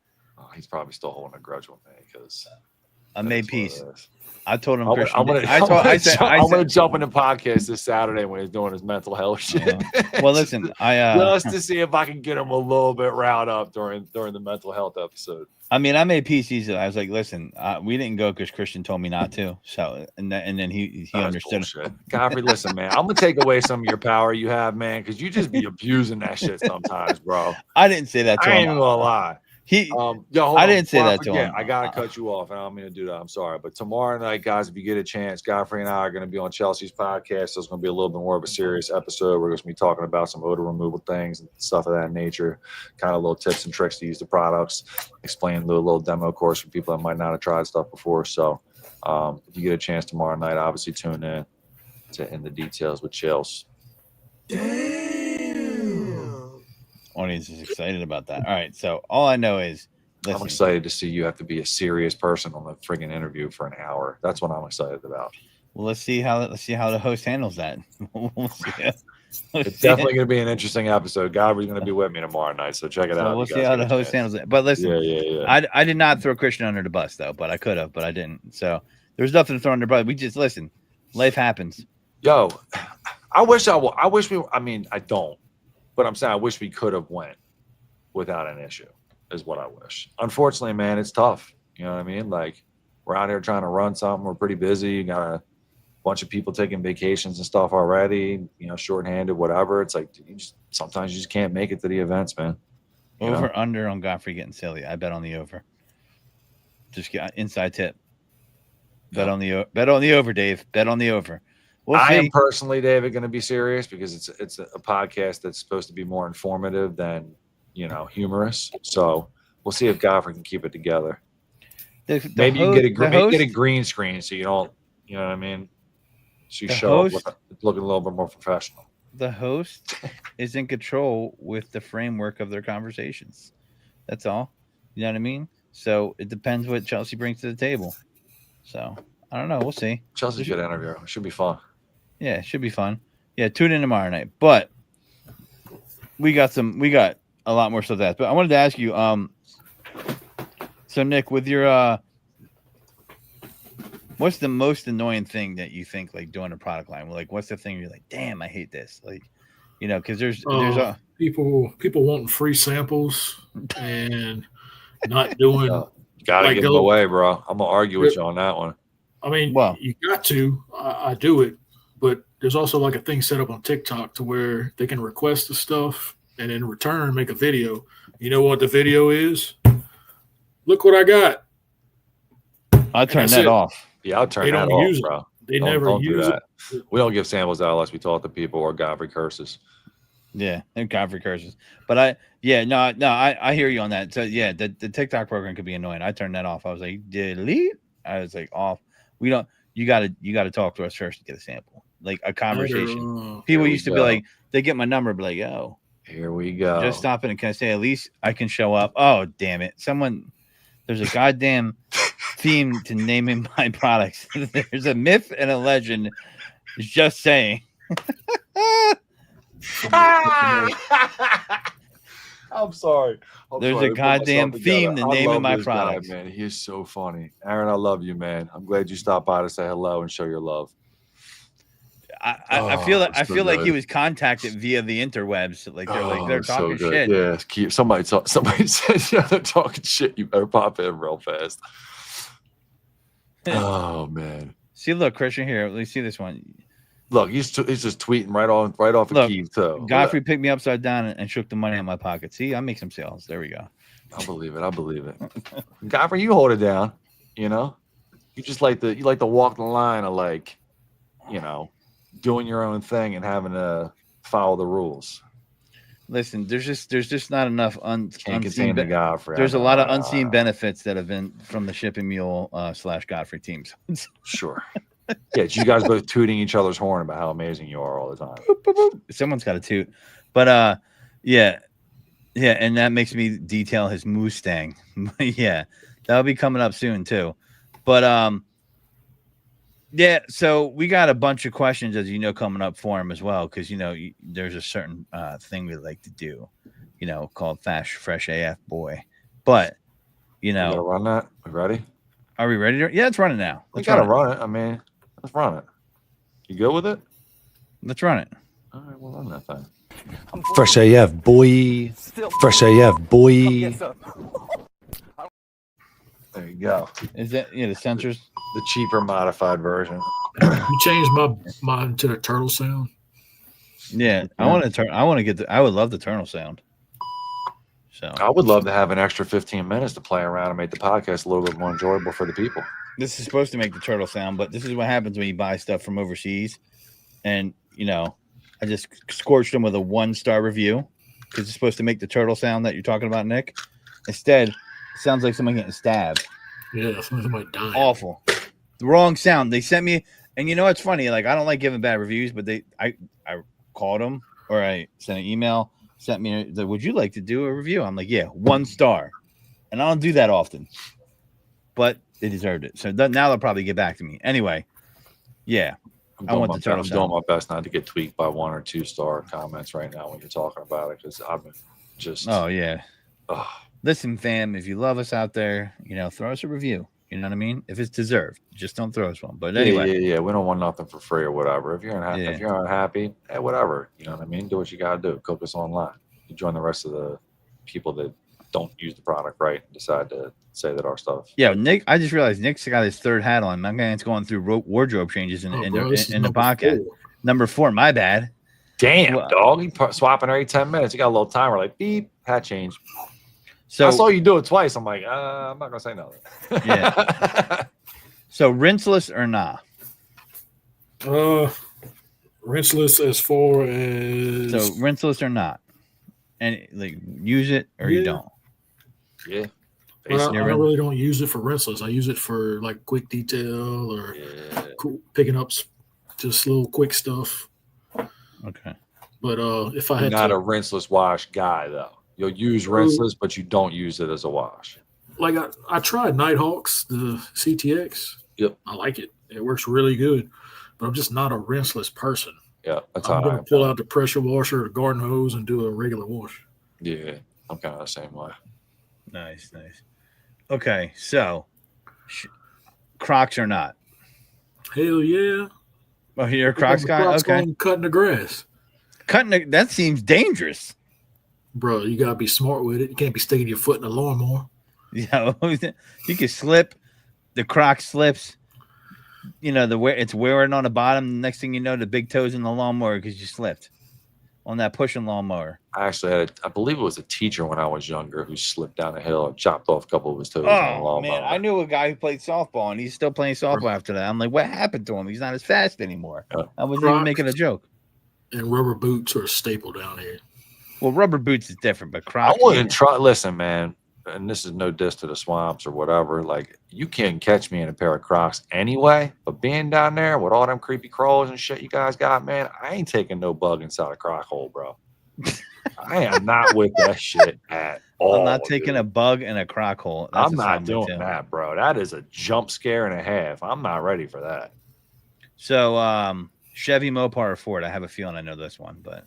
he's probably still holding a grudge with me because I made That's what it peace. is. I told him I'm Christian. gonna jump in the podcast this Saturday when he's doing his mental health shit. Well, listen, just to see if I can get him a little bit riled up during the mental health episode. I mean, I made peace easily. I was like, listen, we didn't go because Christian told me not to. So, and then he understood. Bullshit. Godfrey, listen, man, I'm gonna take away some of your power you have, man, because you just be abusing that shit sometimes, bro. I didn't say that to him. I ain't even gonna lie. I didn't say that to him. I gotta cut you off, and I don't mean to do that. I'm sorry, but tomorrow night, guys, if you get a chance, Godfrey and I are going to be on Chelsea's podcast. So it's going to be a little bit more of a serious episode. We're going to be talking about some odor removal things and stuff of that nature, kind of little tips and tricks to use the products, explain the little demo course for people that might not have tried stuff before. So if you get a chance tomorrow night, obviously tune in to In the Details with Chels. Audience is excited about that. All right, so all I know is, listen, I'm excited to see you have to be a serious person on the friggin' interview for an hour. That's what I'm excited about. Well, let's see how the host handles that. We'll see. It's definitely going to be an interesting episode. Godfrey's going to be with me tomorrow night, so check it out. We'll see how the host handles it. But listen, I did not throw Christian under the bus though, but I could have, but I didn't. So there's nothing to throw under the bus. We just listen. Life happens. Yo, I mean, I don't, but I'm saying I wish we could have went without an issue. Is what I wish. Unfortunately, man, it's tough. You know what I mean? Like, we're out here trying to run something. We're pretty busy. You got a bunch of people taking vacations and stuff already, shorthanded, whatever. It's like, sometimes you just can't make it to the events, man. Over, under on Godfrey getting silly. I bet on the over. Just get inside tip. Bet on the over, Dave. Bet on the over. I am personally, David, going to be serious because it's a podcast that's supposed to be more informative than humorous. So we'll see if Godfrey can keep it together. Maybe you can get a green screen so you don't, you know what I mean? So you show up looking a little bit more professional. The host is in control with the framework of their conversations. That's all. You know what I mean? So it depends what Chelsea brings to the table. So I don't know. We'll see. Chelsea's a good interview. It should be fun. Yeah, it should be fun. Yeah, tune in tomorrow night. But we got a lot more stuff to ask. But I wanted to ask you, so Nick, with your what's the most annoying thing that you think like doing a product line? Like, what's the thing you're like, damn, I hate this. Like, because there's people wanting free samples and not doing. Gotta give them away, bro. I'm gonna argue with you on that one. I mean, you got to. I do it, but there's also like a thing set up on TikTok to where they can request the stuff and in return make a video. You know what the video is? Look what I got. I'll turn that off. Yeah, I'll turn that off, bro. They never use that. We don't give samples out unless we talk to people or Godfrey curses. Yeah, and Godfrey curses. But I hear you on that. So yeah, the TikTok program could be annoying. I turned that off. I was like, delete. I was like, off. We don't. You gotta talk to us first to get a sample, like a conversation. People used to be like, they get my number, be like, yo, here we go. Just stop it and can I say at least I can show up? Oh damn it! There's a goddamn theme to naming my products. There's a myth and a legend. Just saying. I'm sorry. There's a goddamn theme to naming my products. Man, he is so funny. Aaron, I love you, man. I'm glad you stopped by to say hello and show your love. I feel like he was contacted via the interwebs. Like they're talking shit. Yeah, somebody said they're talking shit. You better pop in real fast. Oh man. See, look, Christian here. Let's see this one. Look, he's just tweeting right off the keys too. Godfrey picked me upside down and shook the money out of my pocket. See, I make some sales. There we go. I believe it. Godfrey, you hold it down. You just like to walk the line of like, doing your own thing and having to follow the rules. Listen, there's just not enough unseen. There's a lot of unseen benefits that have been from the Shipping Mule / Godfrey teams. Sure. Yeah, you guys both tooting each other's horn about how amazing you are all the time. Boop, boop, boop. Someone's got to toot, but yeah, and that makes me detail his Mustang. Yeah, that'll be coming up soon too. But yeah, so we got a bunch of questions, as coming up for him as well, because there's a certain thing we like to do, called Fresh AF Boy. But you gotta run that. We ready? Are we ready? Yeah, let's run it now. We Let's gotta run run it. I mean, let's run it. You good with it? Let's run it. All right, we'll run that thing. Fresh AF, boy. Fresh AF, boy. There you go. Is that the sensors? The cheaper modified version. You changed mine to the turtle sound. Yeah, I want to turn. I want to get. I would love the turtle sound. So I would love to have an extra 15 minutes to play around and make the podcast a little bit more enjoyable for the people. this is supposed to make the turtle sound, but this is what happens when you buy stuff from overseas. And I just scorched them with a 1-star review because it's supposed to make the turtle sound that you're talking about, Nick. Instead, it sounds like someone getting stabbed. Yeah, somebody dying. Awful. The wrong sound. They sent me, and it's funny. Like, I don't like giving bad reviews, but I called them or I sent an email. Sent me, would you like to do a review? I'm like, yeah, 1 star, and I don't do that often, but they deserved it. So now they'll probably get back to me anyway. Yeah, I want the turtle I'm sound. doing my best not to get tweaked by 1 or 2-star comments right now when you're talking about it because I've been just. Oh yeah. Ugh. Listen, fam, if you love us out there, throw us a review. You know what I mean? If it's deserved, just don't throw us one. But anyway, yeah, we don't want nothing for free or whatever. If you're unhappy, if you're unhappy, hey, whatever. You know what I mean? Do what you gotta do. Cook us online. You join the rest of the people that don't use the product right and decide to say that our stuff. Yeah, Nick. I just realized Nick's got his 3rd hat on. My man's going through wardrobe changes in the podcast. 4. Number 4. My bad. Damn, dog. You swapping every 10 minutes. You got a little timer like beep, hat change. So I saw you do it twice. I'm like, I'm not gonna say nothing. Yeah. So rinseless or nah? Rinseless as far as So rinseless or not? And like use it or you don't? Yeah. I really don't use it for rinseless. I use it for like quick detail or picking up just little quick stuff. Okay. But if I had not a rinseless wash guy though. You'll use rinseless, but you don't use it as a wash. Like I tried Nighthawks, the CTX. Yep. I like it. It works really good. But I'm just not a rinseless person. Yeah, that's I'm how going to pull out the pressure washer or the garden hose and do a regular wash. Yeah, I'm kind of the same way. Nice. Okay, so Crocs or not? Hell yeah. Oh, you're a Crocs guy? Crocs Okay. going cutting the grass. That seems dangerous. Bro, you got to be smart with it. You can't be sticking your foot in the lawnmower. Yeah, you can slip. The Croc slips. It's wearing on the bottom. The next thing you know, the big toes in the lawnmower because you slipped on that pushing lawnmower. I actually had, I believe it was a teacher when I was younger who slipped down a hill and chopped off a couple of his toes on the lawnmower. Man, I knew a guy who played softball, and he's still playing softball after that. I'm like, what happened to him? He's not as fast anymore. Yeah. I wasn't even making a joke. And rubber boots are a staple down here. Well, rubber boots is different, but Crocs. I wouldn't try. Listen, man, and this is no diss to the swamps or whatever. Like, you can't catch me in a pair of Crocs anyway. But being down there with all them creepy crawls and shit you guys got, man, I ain't taking no bug inside a Croc hole, bro. I am not with that shit at all. I'm not taking a bug in a Croc hole. I'm not doing that, bro. That is a jump scare and a half. I'm not ready for that. So, Chevy, Mopar, or Ford? I have a feeling I know this one, but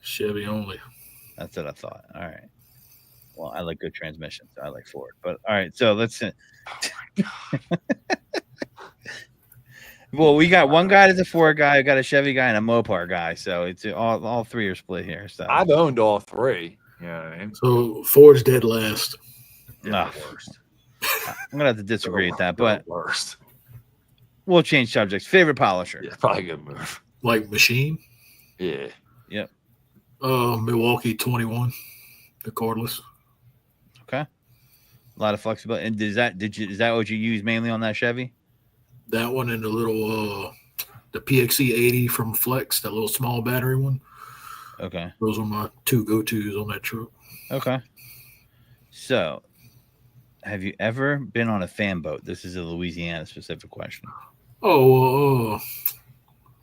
Chevy only. That's what I thought. All right. Well, I like good transmissions. So I like Ford. But all right, so let's. Well, we got one guy that's a Ford guy, we got a Chevy guy, and a Mopar guy. So it's all 3 are split here. So I've owned all 3. You know what I mean? So Ford's dead last. Yeah, worst. I'm gonna have to disagree with that, but worst. We'll change subjects. Favorite polisher? Yeah, probably a good move. Like machine? Yeah. Yep. Milwaukee 21, the cordless. Okay. A lot of flexibility. And is that what you use mainly on that Chevy? That one and the little the PXE 80 from Flex, that little small battery one. Okay. Those are my 2 go-tos on that truck. Okay. So, have you ever been on a fan boat? This is a Louisiana specific question. Oh,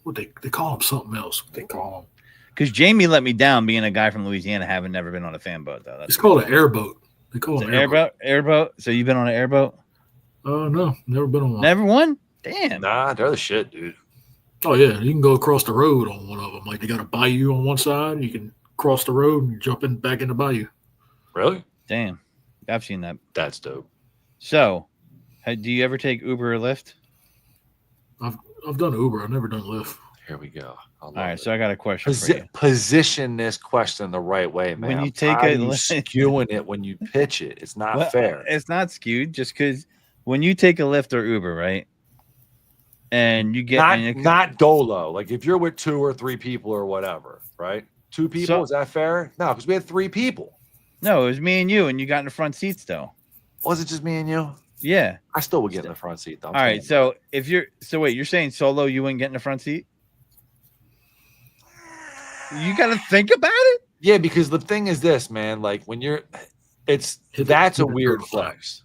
what they call them something else. What they call them? Because Jamie let me down being a guy from Louisiana, having never been on a fan boat though. It's called an airboat. They call it an airboat. Airboat. So you've been on an airboat? No, never been on one. Never one? Damn. Nah, they're the shit, dude. Oh yeah, you can go across the road on one of them. Like they got a bayou on one side, you can cross the road and jump back in the bayou. Really? Damn. I've seen that. That's dope. So, Do you ever take Uber or Lyft? I've done Uber. I've never done Lyft. Here we go. All right, so I got a question for you. Position this question the right way, man. When you I'm take tired a of you skewing it when you pitch it. It's not Well, fair. It's not skewed just because when you take a Lyft or Uber, right? And you get not dolo. Like if you're with 2 or 3 people or whatever, right? 2 people, is that fair? No, because we had 3 people. No, it was me and you, and you got in the front seat still. Was it just me and you? Yeah. I still would get in the front seat though. All right, so wait, you're saying solo, you wouldn't get in the front seat? You got to think about it. Yeah, because the thing is this, man. Like when that's a weird flex.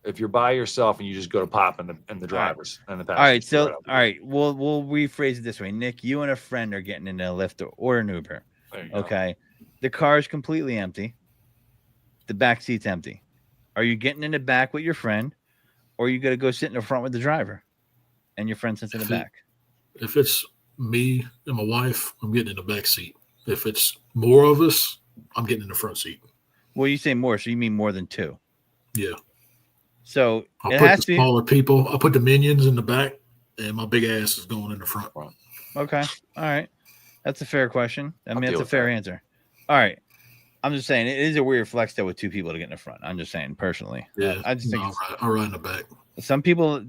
If you're by yourself and you just go to pop in the drivers and the passengers. All right, we'll rephrase it this way. Nick, you and a friend are getting in a Lyft or an Uber. Okay, the car is completely empty. The back seat's empty. Are you getting in the back with your friend, or are you gonna go sit in the front with the driver, and your friend sits in the back? If it's me and my wife, I'm getting in the back seat. If it's more of us, I'm getting in the front seat. Well, you say more, so you mean more than 2? Yeah. So I'll put the smaller people. I'll put the minions in the back, and my big ass is going in the front. Okay. All right. That's a fair question. I mean, that's a fair answer. All right. I'm just saying it is a weird flex though with 2 people to get in the front. I'm just saying personally. Yeah. I just think I'll ride in the back. Some people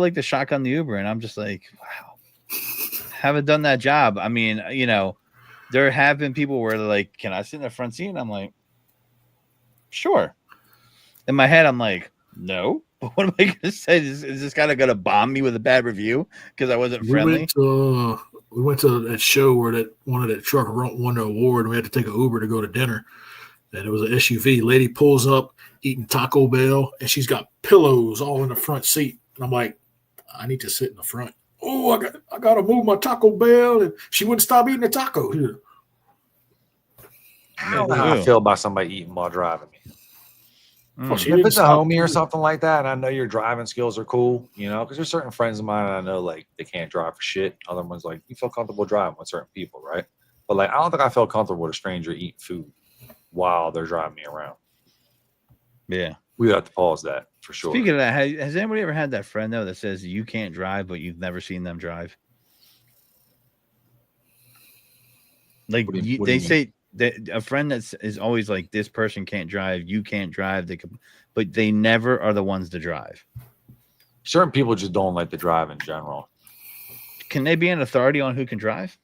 like to shotgun the Uber, and I'm just like, wow. Haven't done that job. I mean, there have been people where they're like, can I sit in the front seat? And I'm like, sure. In my head, I'm like, no. But what am I going to say? Is this guy going to bomb me with a bad review because I wasn't friendly? We went to that show where one of that truck won the award, and we had to take an Uber to go to dinner. And it was an SUV. Lady pulls up eating Taco Bell, and she's got pillows all in the front seat. And I'm like, I need to sit in the front. Oh, I got to move my Taco Bell, and she wouldn't stop eating the taco. Here. I don't know how I feel about somebody eating while driving me. Well, if it's a homie or something like that, and I know your driving skills are cool, because there's certain friends of mine I know like they can't drive for shit. Other ones like you feel comfortable driving with certain people, right? But like I don't think I feel comfortable with a stranger eating food while they're driving me around. Yeah, we have to pause that for sure. Speaking of that, has anybody ever had that friend though that says you can't drive, but you've never seen them drive? Like they say. A friend that is always like, this person can't drive, you can't drive, but they never are the ones to drive. Certain people just don't like to drive in general. Can they be an authority on who can drive?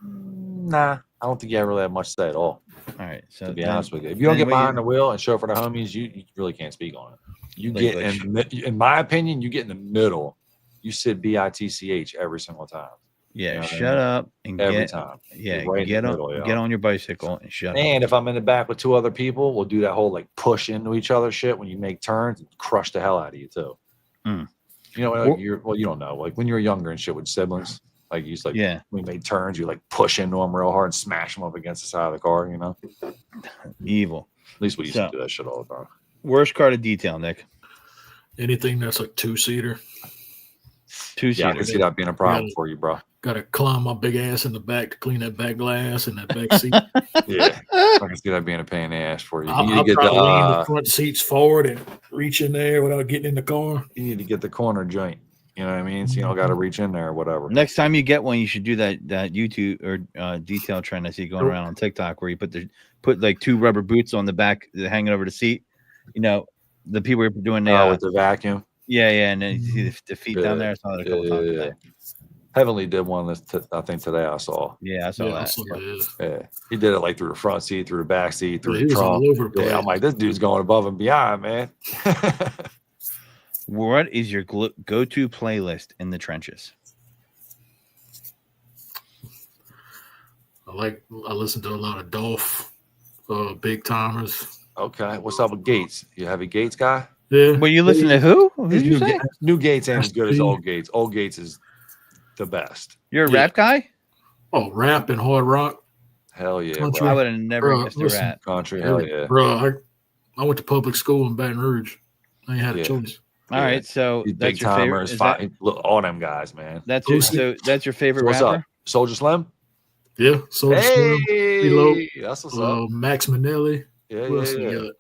Nah, I don't think you ever really have much to say at all. All right, so to be honest with you, if you don't get behind the wheel and show it for the homies, you really can't speak on it. You get in my opinion, you get in the middle. You sit BITCH every single time. Yeah, shut up and every time. Yeah, get on your bicycle and shut up. And if I'm in the back with 2 other people, we'll do that whole like push into each other shit when you make turns and crush the hell out of you too. Mm. Like you don't know, like when you were younger and shit with siblings, like you used to when we made turns, you like push into them real hard and smash them up against the side of the car, Evil. At least we used to do that shit all the time. Worst car to detail, Nick. Anything that's like 2-seater. 2-seater. Yeah, I can see that being a problem for you, bro. Got to climb my big ass in the back to clean that back glass and that back seat. Yeah, I can see that being a pain in the ass for you. You need I'll to get lean the front seats forward and reach in there without getting in the car. You need to get the corner joint. You know what I mean? So you don't got to reach in there or whatever. Next time you get one, you should do that YouTube or detail trend I see going around on TikTok where you put like 2 rubber boots on the back hanging over the seat. The people are doing with the vacuum. Yeah, and then you see the feet down there. I saw that a couple times today. Heavenly did one I think today I saw. Yeah, I saw that. Yeah. He did it like through the front seat, through the back seat, through the trunk. All over the place. I'm like, this dude's going above and beyond, man. What is your go-to playlist in the trenches? I listen to a lot of Dolph, Big Timers. Okay, what's up with Gates? You have a Gates guy? Yeah. Well, you listen to who? Who did you say? New Gates ain't as good as old Gates. Old Gates is the best. You're a rap guy? Oh, rap and hard rock. Hell yeah. Country. I would have never guessed a rap. Country, hell yeah. Bro, I went to public school in Baton Rouge. I ain't had a choice. All right, so these that's Big your Timers, favorite. all them guys, man. That's your favorite What's rapper? up? Soldier Slim? Yeah, Soldier Slim. That's what's up. Max Minnelli. Yeah, Who else we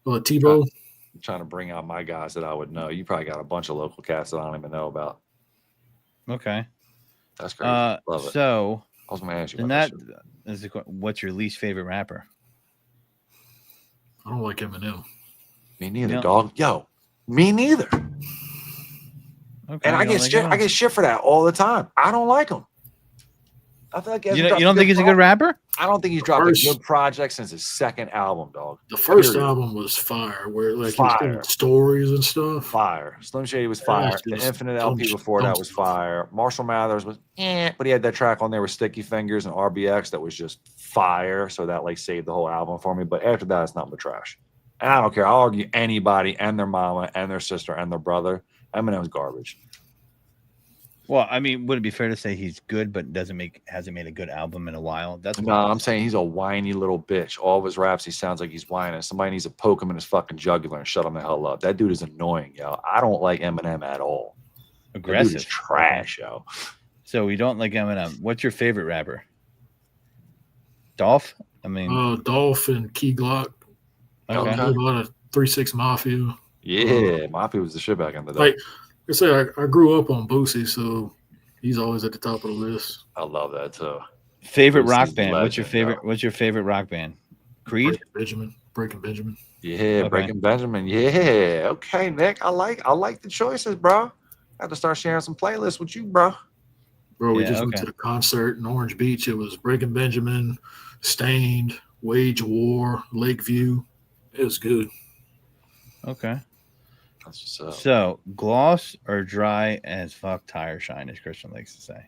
got? Tebow. I'm trying to bring out my guys that I would know. You probably got a bunch of local cats that I don't even know about. Okay. That's crazy. Love it. So I was going to ask you then about that is what's your least favorite rapper? I don't like Eminem. Me neither, No. dog. Yo, me neither. Okay. And I get shit for that all the time. I don't like him. I feel like you don't think he's a good rapper? I don't think he's dropped a good project since his second album, dog. The first album was fire, where like he was telling stories and stuff. Fire. Slim Shady was fire. The Infinite LP before that was fire. Marshall Mathers was but he had that track on there with Sticky Fingers and RBX that was just fire. So that like saved the whole album for me. But after that, it's nothing but trash. And I don't care. I'll argue anybody and their mama and their sister and their brother. Eminem's garbage. Well, I mean, would it be fair to say he's good, but hasn't made a good album in a while? No, I'm saying he's a whiny little bitch. All of his raps, he sounds like he's whining. Somebody needs to poke him in his fucking jugular and shut him the hell up. That dude is annoying, yo. I don't like Eminem at all. Aggressive. That dude is trash, yo. So we don't like Eminem. What's your favorite rapper? Dolph? I mean, Dolph and Key Glock. Okay. A lot of 3-6 Mafia. Yeah, Mafia was the shit back in the day. Like I said, I grew up on Boosie, so he's always at the top of the list. I love that too. Favorite rock band? What's your favorite rock band? Creed? Breaking Benjamin. Yeah, okay. Breaking Benjamin. Yeah. Okay, Nick. I like the choices, bro. I have to start sharing some playlists with you, bro. Bro, we just went to the concert in Orange Beach. It was Breaking Benjamin, Stained, Wage War, Lakeview. It was good. Okay. That's what's up. So, gloss or dry as fuck tire shine, as Christian likes to say.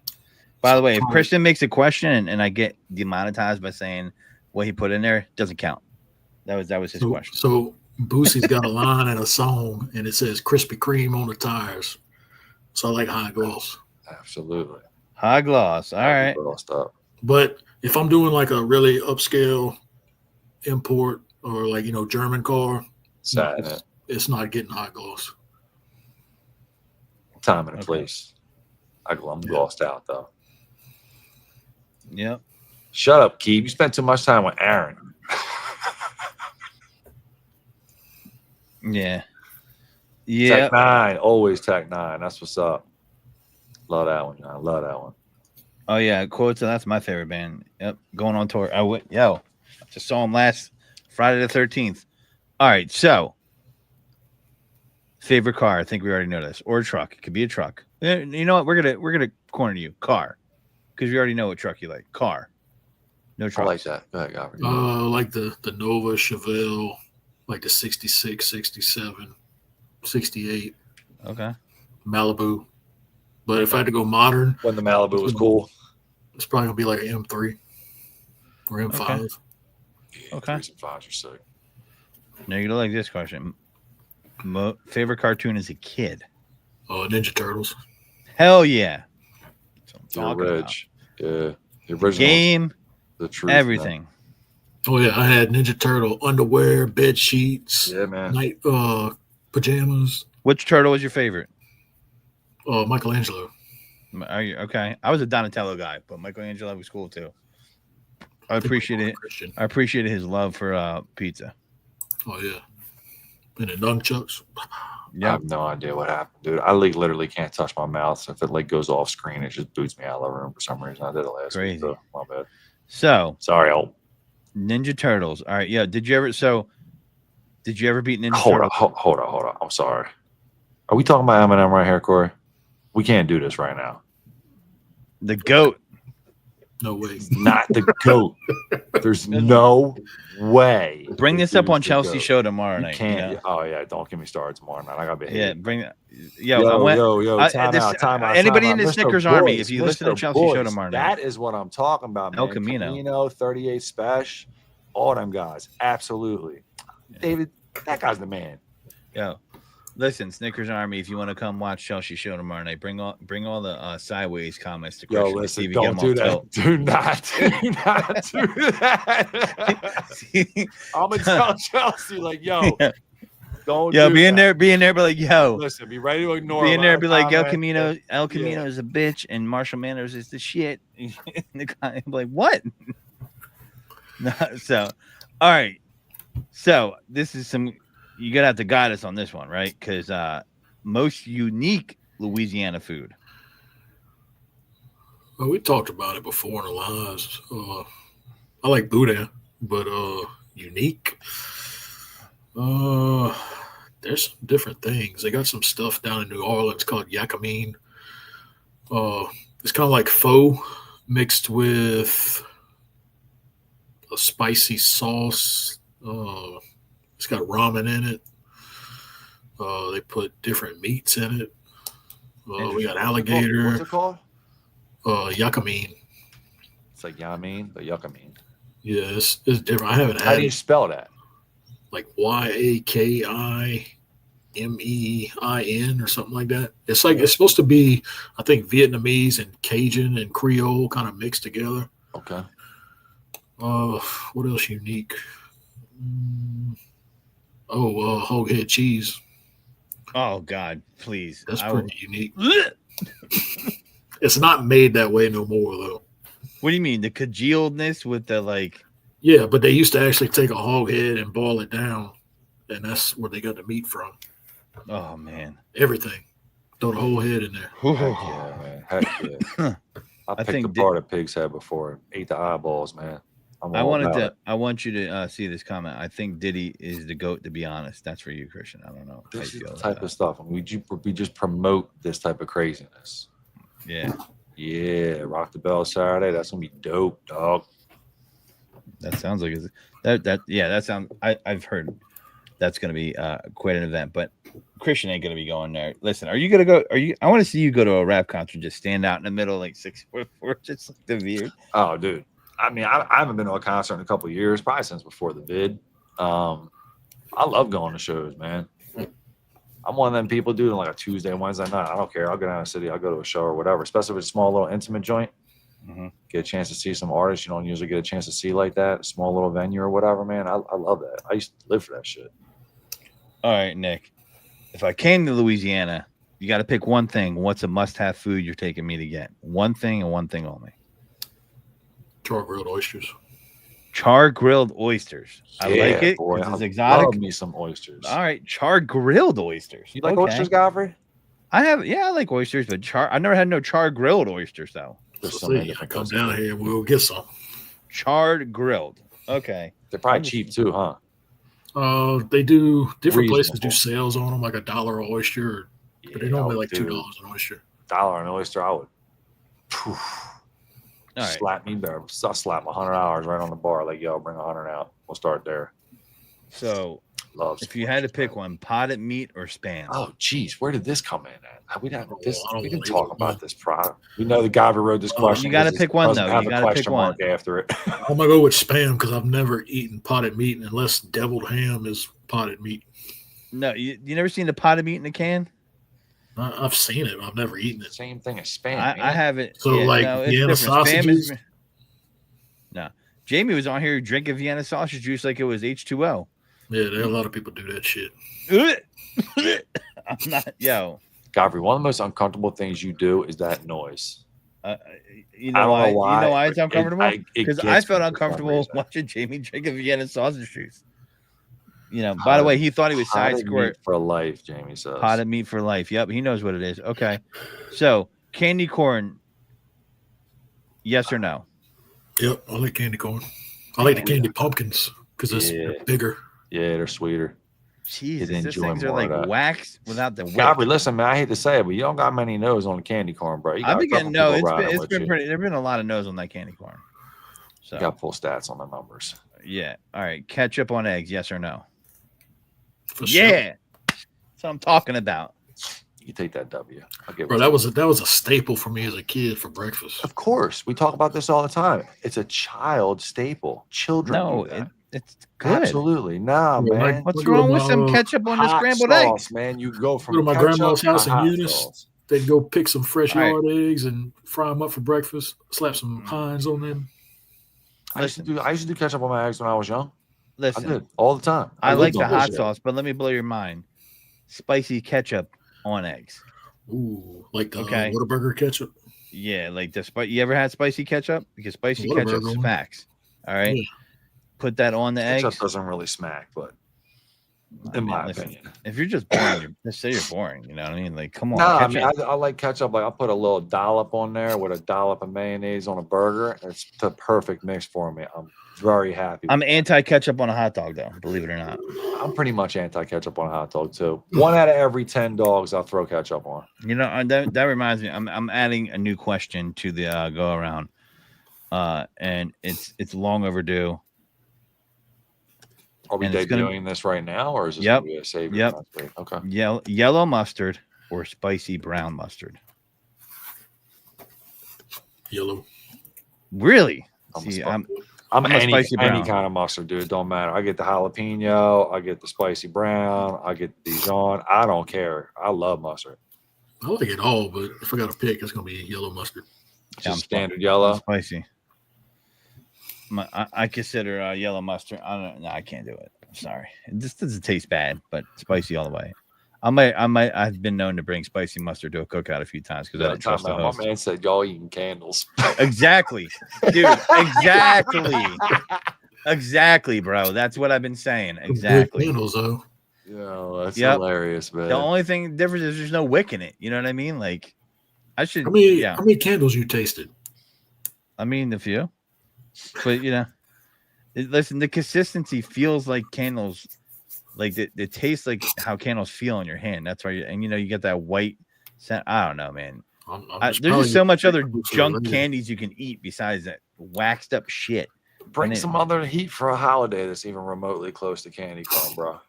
By the way, if Christian makes a question and I get demonetized by saying what he put in there, it doesn't count. That was his question. So Boosie's got a line in a song, and it says Krispy Kreme on the tires. So I like high gloss. Absolutely. High gloss. All right. But if I'm doing like a really upscale import or like, German car, it's not getting high gloss. Time and a place. I'm glossed out, though. Yep. Shut up, Keith. You spent too much time with Aaron. Yeah. Yeah. Tech 9. Always Tech 9. That's what's up. Love that one, John. Love that one. Oh, yeah. Quotes. That's my favorite band. Yep. Going on tour. I just saw him last Friday the 13th. All right. So, favorite car. I think we already know this. Or a truck. It could be a truck. You know what? We're gonna corner you. Car. Because we already know what truck you like. Car. No truck. I like that. Go ahead, Godfrey. Like the Nova, Chevelle, like the 66, 67, 68. Okay. Malibu. But if I had to go modern. When the Malibu was cool. It's probably going to be like an M3 or M5. Okay. Yeah, 3s and 5s are sick. Now you're going to like this question. Favorite cartoon as a kid? Ninja Turtles. Hell yeah. You're rich. Yeah. The original game. The truth. Everything. Man. Oh, yeah. I had Ninja Turtle underwear, bed sheets. Yeah, man. Night pajamas. Which turtle was your favorite? Michelangelo. Are you okay? I was a Donatello guy, but Michelangelo was cool too. I appreciated it. I appreciated his love for pizza. Oh yeah, and the nunchucks. I have no idea what happened, dude. I literally can't touch my mouth. So if it like goes off screen, it just boots me out of the room for some reason. I did it last week. So my bad. So sorry, Ninja Turtles. All right, yeah. Did you ever beat Ninja Turtles? Hold on. I'm sorry. Are we talking about Eminem right here, Corey? We can't do this right now. The GOAT. No way. He's not the GOAT. There's no way. Bring this up on Chelsea show tomorrow night. Can't. You know? Oh yeah, don't get me started tomorrow night. I gotta be. Yeah, bring that. Yo. Time out. Anybody in the Snickers Army, if you listen to Chelsea show tomorrow night, that is what I'm talking about, man. El Camino, 38 Special, all them guys, absolutely. Yeah. David, that guy's the man. Yo. Listen, Snickers Army, if you want to come watch Chelsea show tomorrow night, bring all the sideways comments to Christian. Yo, listen, don't do that. Do not do that. I'm gonna tell Chelsea, like, yo, don't. Yo, be in there, be like, yo. Listen, be ready to ignore. Be in there, be like, El Camino is a bitch, and Marshall Manners is the shit. And the guy be like, what? No, so, all right. So this is some you're gonna have to guide us on this one, right? Because most unique Louisiana food. Well, we talked about it before in the lives. I like boudin, but unique. There's some different things. They got some stuff down in New Orleans called yakamine. It's kind of like pho mixed with a spicy sauce. It's got ramen in it. They put different meats in it. We got alligator. What's it called? Yakamine. It's like yamin, but yuckamine. Yeah, it's different. I haven't How had do you it. spell that? Like YAKIMEIN or something like that. It's like it's supposed to be, I think, Vietnamese and Cajun and Creole kind of mixed together. Okay. What else unique? Hog head cheese. Oh God, please. That's pretty unique. It's not made that way no more though. What do you mean? The congealedness with the like? Yeah, but they used to actually take a hog head and boil it down, and that's where they got the meat from. Oh man, Everything. Throw the whole head in there. Heck yeah, man. Heck yeah. I picked apart a pig's head before. Ate the eyeballs, man. I want you to see this comment. I think Diddy is the GOAT, to be honest. That's for you, Christian. I don't know. This is the type of stuff. I mean, we just promote this type of craziness. Yeah. Yeah. Rock the Bell Saturday. That's going to be dope, dog. That sounds like that sounds. I've heard that's going to be quite an event, but Christian ain't going to be going there. Listen, are you going to go? I want to see you go to a rap concert, just stand out in the middle, like 6'4", just like the weird. Oh, dude. I mean, I haven't been to a concert in a couple of years, probably since before the vid. I love going to shows, man. I'm one of them people doing like a Tuesday, Wednesday night. I don't care. I'll go down to the city. I'll go to a show or whatever, especially if it's a small little intimate joint. Mm-hmm. Get a chance to see some artists you don't usually get a chance to see like that. A small little venue or whatever, man. I love that. I used to live for that shit. All right, Nick. If I came to Louisiana, you got to pick one thing. What's a must-have food you're taking me to get? One thing and one thing only. Char-grilled oysters. Char-grilled oysters. I like it. Boy, it's exotic. Love me some oysters. All right, char-grilled oysters. You like oysters, Godfrey? I like oysters, but I never had no char-grilled oysters though. There's so many different come down here and we'll get some. Charred-grilled. Okay. They're probably cheap too, huh? They do different places do sales on them, like $1 an oyster, but they're normally like $2 an oyster. $1 an oyster, I would. All right. Slap me there. I'll slap $100 right on the bar. Like, yo, bring 100 out. We'll start there. So, if you had to pick one, potted meat or spam? Oh, geez, where did this come in at? We didn't talk about this product. We know the guy who wrote this question. You got to pick one though. You got to pick one after it. I'm gonna go with spam because I've never eaten potted meat unless deviled ham is potted meat. No, you never seen the potted meat in a can? I've seen it. I've never eaten it. Same thing as spam. I haven't. So Vienna sausages. No, Jamie was on here drinking Vienna sausage juice like it was H2O. Yeah, there are a lot of people do that shit. I'm not, yo. Godfrey, one of the most uncomfortable things you do is that noise. You know why? You know why it's uncomfortable? Because I felt uncomfortable watching Jamie drink a Vienna sausage juice. You know, by the way, he thought he was side squirt for life. Jamie says potted meat for life. Yep, he knows what it is. Okay, so candy corn, yes or no? Yep, I like candy corn. I like the candy pumpkins because they're bigger. Yeah, they're sweeter. Jesus, these things are like wax without the whip. Godfrey, listen, man, I hate to say it, but you don't got many no's on the candy corn, bro. I've been getting no. It's been pretty. There've been a lot of no's on that candy corn. So you got full stats on the numbers. Yeah. All right. Ketchup on eggs, yes or no? For sure. Yeah. That's what I'm talking about. You take that W. Bro, that was a staple for me as a kid for breakfast. Of course, we talk about this all the time. It's a child staple. Children. No, it's good. Absolutely, nah, man. What's wrong with some ketchup on the scrambled eggs, man? You go from to my grandma's house in Eunice. They'd go pick some fresh yard eggs and fry them up for breakfast. Slap some Heinz on them. I used to do ketchup on my eggs when I was young. Listen, I did all the time. I like the hot sauce, but let me blow your mind. Spicy ketchup on eggs. Ooh, like the Whataburger ketchup. Yeah, like the you ever had spicy ketchup? Because spicy ketchup smacks. All right, put that on the eggs. Ketchup doesn't really smack, but In my opinion. If you're just boring, just say you're boring. You know what I mean? Like, come on. No, I ketchup. mean, I like ketchup. Like, I'll put a little dollop on there with a dollop of mayonnaise on a burger. It's the perfect mix for me. I'm very happy. I'm anti-ketchup on a hot dog, though. Believe it or not. I'm pretty much anti-ketchup on a hot dog too. 1 out of every 10 dogs I'll throw ketchup on. You know, that reminds me. I'm adding a new question to the go around, and it's long overdue. Are we debuting this right now, or is this going to be a savior? Yep. Okay. Yellow mustard or spicy brown mustard? Yellow. Really? I'm any brown. kind of mustard, dude. It don't matter. I get the jalapeno. I get the spicy brown. I get the Dijon. I don't care. I love mustard. I like it all, but if I got to pick, it's going to be yellow mustard. Just standard yellow. Spicy. I consider yellow mustard. I can't do it. I'm sorry. It just doesn't taste bad, but spicy all the way. I've been known to bring spicy mustard to a cookout a few times because I don't trust the host. My man said y'all eating candles. Exactly, dude. Exactly, bro. That's what I've been saying. Exactly. Candles, though. Yeah, that's hilarious, man. The only thing difference is there's no wick in it. You know what I mean? Like, I should. How many candles you tasted? I mean, a few. But listen, the consistency feels like candles, like it tastes like how candles feel in your hand. That's why, you get that white scent. I don't know, man. There's just so much other junk candies you can eat besides that waxed up shit. Bring some other heat for a holiday that's even remotely close to candy corn, bro.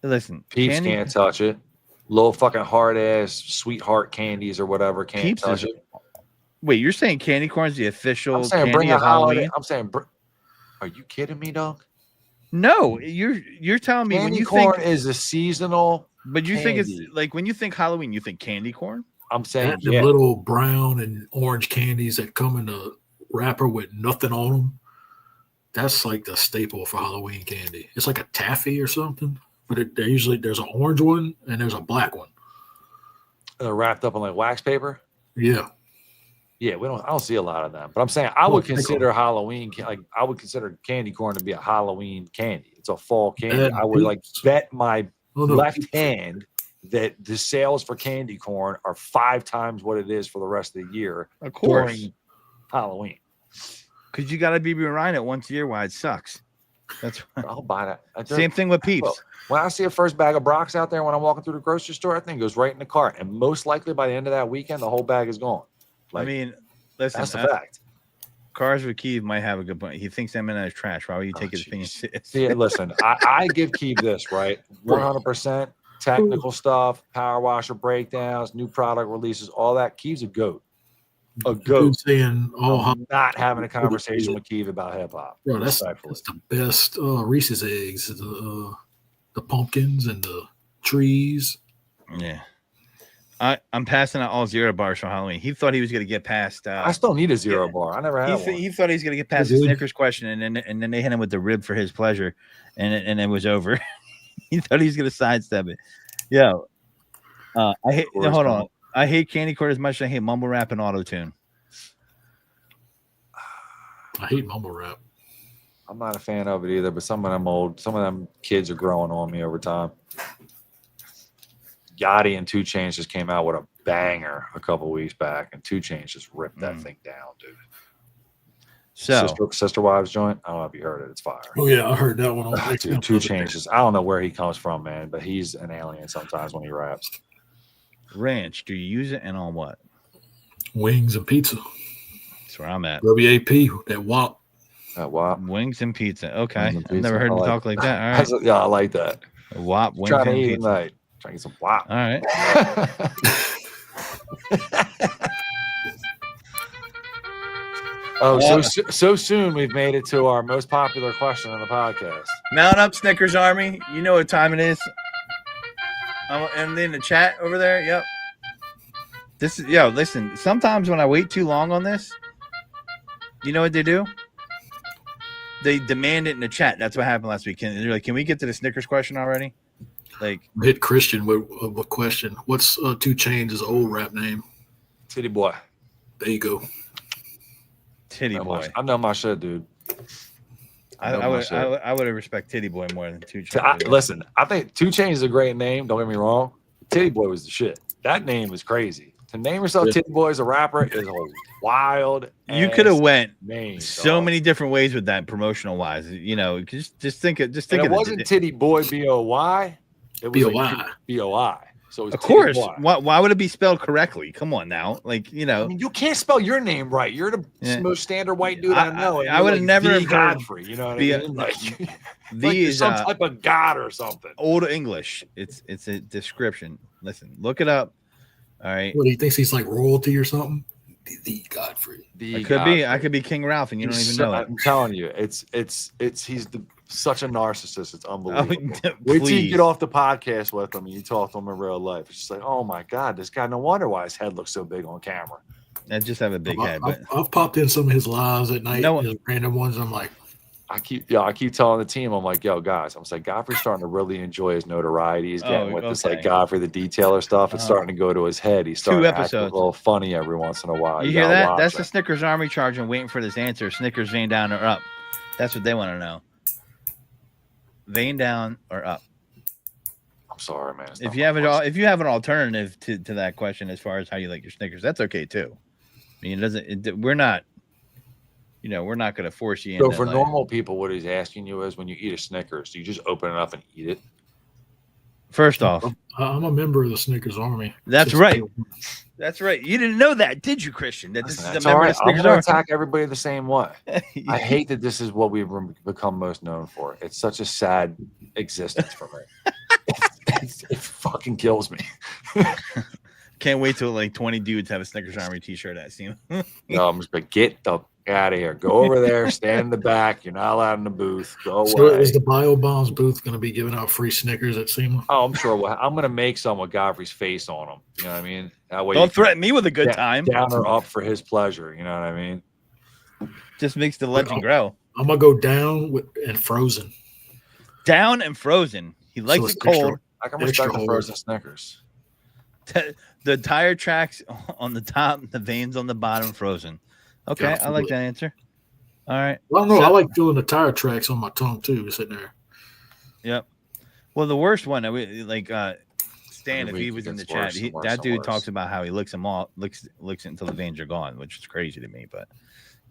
Listen, Peeps can't touch it. Little fucking hard ass sweetheart candies or whatever can't touch it. Wait, you're saying candy corn is the official? I'm saying bring a holiday. I'm saying, are you kidding me, dog? No, you're telling me candy when you corn think is a seasonal. But you candy. think it's like when you think Halloween, you think candy corn? I'm saying the little brown and orange candies that come in a wrapper with nothing on them. That's like the staple for Halloween candy. It's like a taffy or something, but there's an orange one and there's a black one. They're wrapped up in like wax paper. Yeah. Yeah, I don't see a lot of them, but I'm saying I would consider Halloween, like I would consider candy corn to be a Halloween candy. It's a fall candy. I would bet my left hand that the sales for candy corn are 5 times what it is for the rest of the year. Of course, during Halloween. Because you got to be behind it once a year. Why it sucks. That's I'll buy that. Same thing with Peeps. When I see a first bag of Brock's out there when I'm walking through the grocery store, I think it goes right in the cart, and most likely by the end of that weekend, the whole bag is gone. I mean, listen, that's a fact. Cars with Keith might have a good point. He thinks I'm in his trash. Why would you take his opinion? See, listen, I give Keith this, right? 100% technical stuff, power washer breakdowns, new product releases, all that. Keith's a goat. A goat. Saying, I'm not having a conversation with Keith about hip hop. Bro, that's the best Reese's eggs, the pumpkins and the trees. Yeah. I'm passing out all 0 bars for Halloween. He thought he was going to get past. I still need a 0 bar. I never had one. He thought he was going to get past the Snickers question, and then they hit him with the rib for his pleasure, and it was over. He thought he was going to sidestep it. Yo, I hate. No, hold on. I hate candy corn as much as I hate mumble rap and auto tune. I hate mumble rap. I'm not a fan of it either, but some of them kids are growing on me over time. Yachty and 2 Chainz just came out with a banger a couple weeks back, and 2 Chainz just ripped that thing down, dude. So, Sister Wives joint. I don't know if you heard it. It's fire. Oh yeah, I heard that one. Dude, 2 Chainz. I don't know where he comes from, man, but he's an alien sometimes when he raps. Ranch. Do you use it and on what? Wings and pizza. That's where I'm at. WAP. That WAP. That WAP. Wings and pizza. Okay, I've never heard him talk like that. All right. Yeah, I like that. WAP. Wings Trying and to eat pizza. tonight. Trying to get some WAP. All right. So soon we've made it to our most popular question on the podcast. Mount up, Snickers Army. You know what time it is. I'm in the chat over there. Yep. Listen, sometimes when I wait too long on this, you know what they do? They demand it in the chat. That's what happened last week. They're like, can we get to the Snickers question already? Like, hit Christian with a question. What's 2 Chainz' old rap name? Titty Boy. There you go. Titty Boy. I know my shit, dude. I would have respect Titty Boy more than 2 Chainz. Listen, I think 2 Chainz is a great name. Don't get me wrong. Titty Boy was the shit. That name is crazy. To name yourself Titty Boy as a rapper is a wild. You could have went name, so many different ways with that promotional wise. You know, just think of it wasn't Titty Boy BOY. It was BOI. BOI. So it was of course. Boy. Why would it be spelled correctly? Come on now, like I mean, you can't spell your name right. You're the most standard white dude I know. I would have never heard Godfrey. You know what I mean? Like, V is some type of god or something. Old English. It's a description. Listen, look it up. All right. What, he thinks he's like royalty or something? The Godfrey. I could be King Ralph, and you don't even know it. I'm telling you, he's such a narcissist. It's unbelievable. Wait till you get off the podcast with him and you talk to him in real life. It's just like, oh my god, this guy. No wonder why his head looks so big on camera. I just have a big head. But I've popped in some of his lives at night, his random ones. I'm like, I keep telling the team, I'm like, yo, guys, I'm like, Godfrey's starting to really enjoy his notoriety. He's getting with this like Godfrey the Detailer stuff. It's starting to go to his head. He's starting to act a little funny every once in a while. You hear that? That's the Snickers Army charging, waiting for this answer. Snickers vein down or up? That's what they want to know. Vein down or up? I'm sorry, man. If you have an alternative to that question as far as how you like your Snickers, that's okay too. I mean, we're not. You know, we're not going to force you in. So for normal people, what he's asking you is, when you eat a Snickers, do you just open it up and eat it? First off, I'm a member of the Snickers Army. That's right. That's right. You didn't know that, did you, Christian? That this is a member of the Snickers Army. Army. Attack everybody the same way. I hate that this is what we've become most known for. It's such a sad existence for me. It fucking kills me. Can't wait till like 20 dudes have a Snickers Army t-shirt at Steam. No, I'm just like, get the out of here. Go over there, stand in the back. You're not allowed in the booth. Go away. So is the Bayou Bombs booth going to be giving out free Snickers at SEMA? Oh, I'm sure. I'm going to make some with Godfrey's face on them. You know what I mean? That way, don't threaten me with a good time. Down or up for his pleasure. You know what I mean? Just makes the legend grow. I'm going to go down and frozen. Down and frozen. He likes it cold. I can respect the frozen Snickers. The tire tracks on the top, the veins on the bottom, frozen. Okay, I like that answer. All right. Well, no, I like feeling the tire tracks on my tongue too, sitting there. Yep. Well, the worst one, like Stan, if he was in the chat, that dude talks about how he licks them all, licks it until the veins are gone, which is crazy to me. But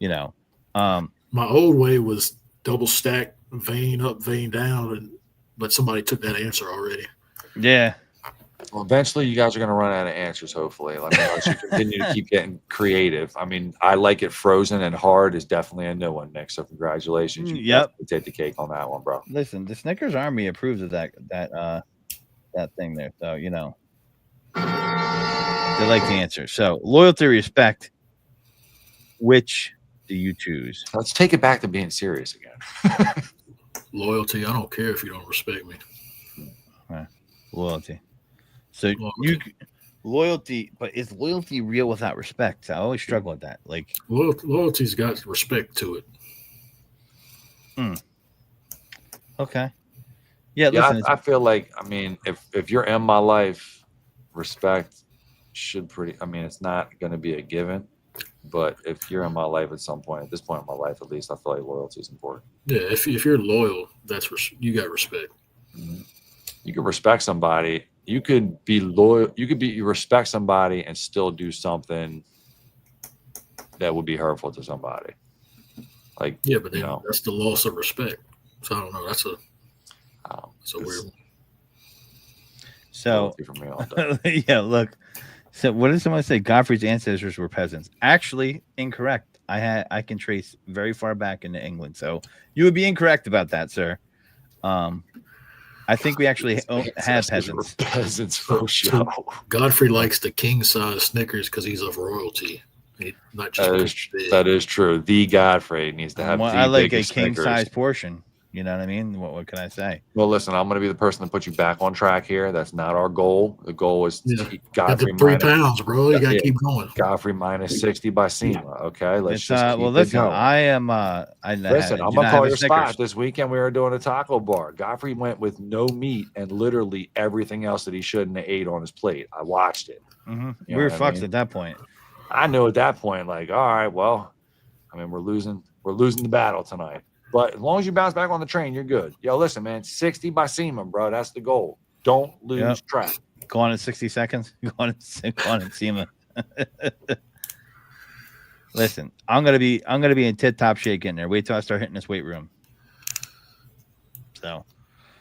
you know, my old way was double stack, vein up, vein down, but somebody took that answer already. Yeah. Well, eventually you guys are going to run out of answers, hopefully. Like, unless you continue to keep getting creative. I mean, I like it frozen and hard is definitely a new one, Nick. So congratulations. You take the cake on that one, bro. Listen, the Snickers Army approves of that thing there. So, you know, they like the answer. So loyalty, respect. Which do you choose? Let's take it back to being serious again. Loyalty. I don't care if you don't respect me. Right. Loyalty. So loyalty, but is loyalty real without respect? I always struggle with that. Like loyalty's got respect to it. Okay. Yeah. Listen, I feel like, I mean, if you're in my life, respect should it's not going to be a given, but if you're in my life at some point, at this point in my life, at least, I feel like loyalty is important. Yeah. If you're loyal, you got respect. Mm-hmm. You can respect somebody. You could be loyal. You respect somebody and still do something that would be hurtful to somebody. Like, yeah, but then that's the loss of respect. So I don't know. That's a weird one. So yeah, look. So what did someone say? Godfrey's ancestors were peasants. Actually, incorrect. I can trace very far back into England. So you would be incorrect about that, sir. I think we actually have peasants. Peasants for sure. Godfrey likes the king size Snickers because he's of royalty. Not just that is true. The Godfrey needs to have. I like a king size portion. You know what I mean? What can I say? Well, listen, I'm going to be the person to put you back on track here. That's not our goal. The goal is to keep Godfrey got 3 pounds, bro. You got to keep going. Godfrey minus 60 by SEMA. Okay, let's just well. Listen, going. I am. Listen, I'm gonna call your spot this weekend. We were doing a taco bar. Godfrey went with no meat and literally everything else that he shouldn't have ate on his plate. I watched it. Mm-hmm. We were fucked at that point. I knew at that point, like, all right, well, I mean, we're losing the battle tonight. But as long as you bounce back on the train, you're good. Yo, listen, man, 60 by Seaman, bro. That's the goal. Don't lose track. Go on in 60 seconds. Go on and Seaman. Listen, I'm gonna be in tip top shape in there. Wait till I start hitting this weight room. So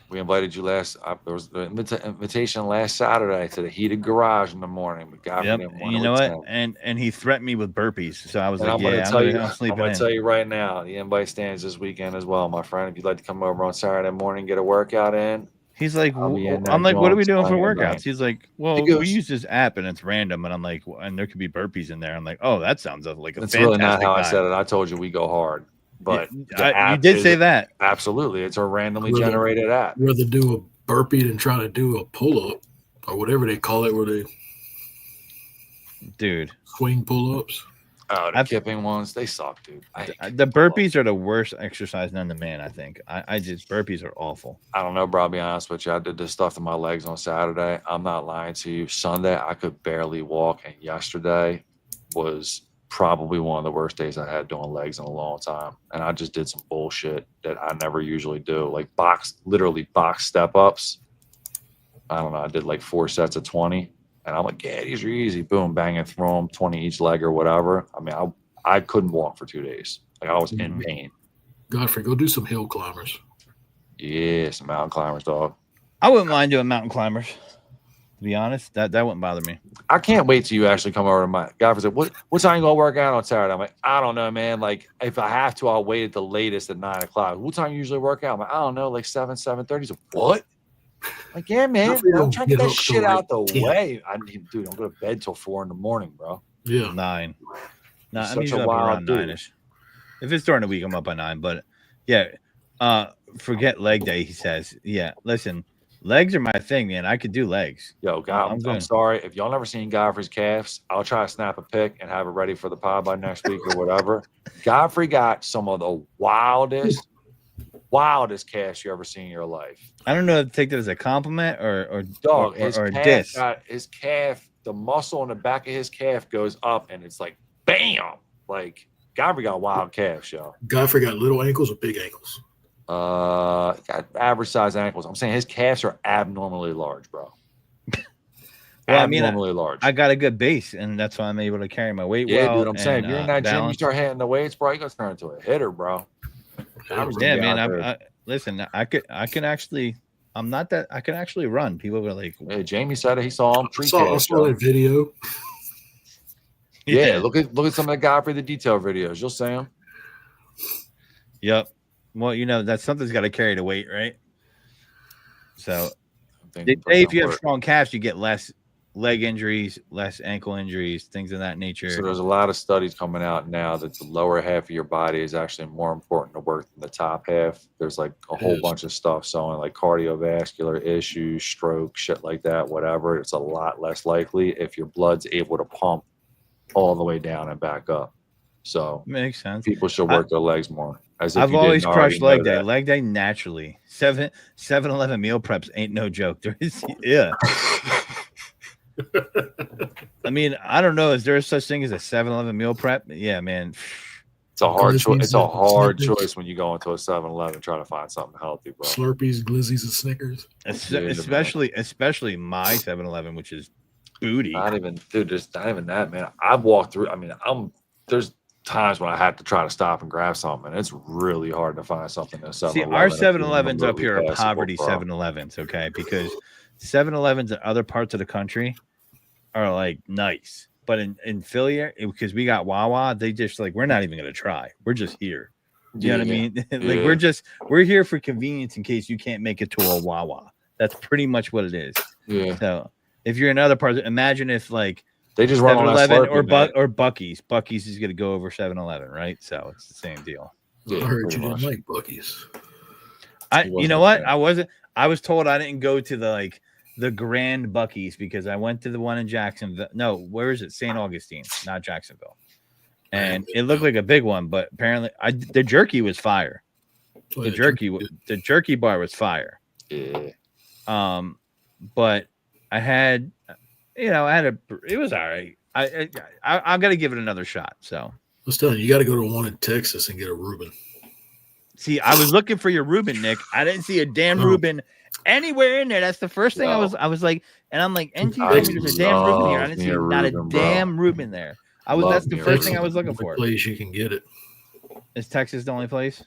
we invited you last. There was the invitation last Saturday to the heated garage in the morning. But God, you know what? And he threatened me with burpees. So I was like, I'm going to tell you right now, the invite stands this weekend as well, my friend. If you'd like to come over on Saturday morning, get a workout in. He's like, I'm like, what are we doing for workouts? He's like, well, we use this app and it's random. And I'm like, and there could be burpees in there. I'm like, oh, that sounds like a fantastic really not how time. I said it. I told you we go hard. But you did say that. Absolutely. It's a randomly generated app. Rather do a burpee than try to do a pull-up or whatever they call it, where they swing pull-ups. Oh, the kipping ones, they suck, dude. The burpees are the worst exercise known to man, I think. I just burpees are awful. I don't know, bro. I'll be honest with you. I did this stuff to my legs on Saturday. I'm not lying to you. Sunday, I could barely walk, and yesterday was probably one of the worst days I had doing legs in a long time. And I just did some bullshit that I never usually do, like literally box step-ups. I don't know. I did like 4 sets of 20. And I'm like, yeah, these are easy. Boom, bang and throw them, 20 each leg or whatever. I mean, I couldn't walk for 2 days. Like, I was in pain. Godfrey, go do some hill climbers. Yeah, some mountain climbers, dog. I wouldn't mind doing mountain climbers. To be honest, that wouldn't bother me. I can't wait till you actually come over to my Godfrey said, what time you gonna work out on Saturday? I'm like, I don't know, man. Like, if I have to, I'll wait at the latest at 9 o'clock. What time you usually work out? I'm like, I don't know, like 7:30. He's like, what? Like, yeah, man. I'm trying to get that shit out the way. Dude, don't go to bed till 4 a.m, bro. Yeah. 9. No, I'm usually up around 9ish. If it's during the week, I'm up by 9. But yeah, forget leg day, he says. Yeah, listen, legs are my thing, man. I could do legs. Yo, God, I'm sorry. If y'all never seen Godfrey's calves, I'll try to snap a pic and have it ready for the pod by next week or whatever. Godfrey got some of the wildest calves you ever seen in your life. I don't know if to take that as a compliment or dog. Or a diss. His calf, the muscle on the back of his calf goes up, and it's like bam. Like, Godfrey got wild calves, yo. Godfrey got little ankles or big ankles? Got average size ankles. I'm saying his calves are abnormally large, bro. Well, abnormally large. I got a good base, and that's why I'm able to carry my weight well. Yeah, dude, I'm saying if you're in that gym, you start hitting the weights, bro, you gonna turn into a hitter, bro. Yeah, man. Listen, I can actually. I'm not that. I can actually run. People were like, "Hey, Jamie said it. He saw him." I saw that video. Yeah, look at some of the Godfrey the detail videos. You'll see him. Yep. Well, that something's got to carry the weight, right? So, if you have strong calves, you get less leg injuries, less ankle injuries, things of that nature. So there's a lot of studies coming out now that the lower half of your body is actually more important to work than the top half. There's like a whole bunch of stuff showing like cardiovascular issues, stroke, shit like that, whatever. It's a lot less likely if your blood's able to pump all the way down and back up. So makes sense. People should work their legs more. I've always crushed leg day. Leg day naturally. 7-Eleven meal preps ain't no joke. There is, yeah. I mean, I don't know. Is there such thing as a 7-Eleven meal prep? Yeah, man. It's a hard choice. It's a hard choice when you go into a 7-Eleven trying to find something healthy, bro. Slurpees, Glizzies, and Snickers. Especially my 7-Eleven, which is booty. Not even that, man. I've walked through. I mean, there's times when I have to try to stop and grab something, and it's really hard to find something at 7-Eleven. See, our 7-Elevens up here are poverty 7-Elevens, okay? Because 7-Elevens in other parts of the country are like nice, but in Philly, because we got Wawa, they just like, we're not even gonna try. We're just here. You know what I mean? Like we're here for convenience in case you can't make it to a Wawa. That's pretty much what it is. Yeah. So if you're in other parts, imagine if like they just run 7-Eleven or Buc-ee's. Buc-ee's is gonna go over 7-Eleven, right? So it's the same deal. Yeah, I heard you didn't like Buc-ee's. You know what? I was told I didn't go to the Grand Buc-ee's because I went to the one in Jacksonville. No, where is it? St. Augustine, not Jacksonville. And it looked like a big one, but apparently the jerky was fire. The jerky bar was fire. Yeah. But I had, it was all right. I got to give it another shot. So I was telling you, you got to go to one in Texas and get a Reuben. See, I was looking for your Reuben, Nick. I didn't see a damn Reuben anywhere in there. That's the first thing I was like, and I'm like, NT told me there's a damn Reuben here. I didn't see not a damn Reuben there. That's the first thing I was looking for. Place you can get it. Is Texas the only place?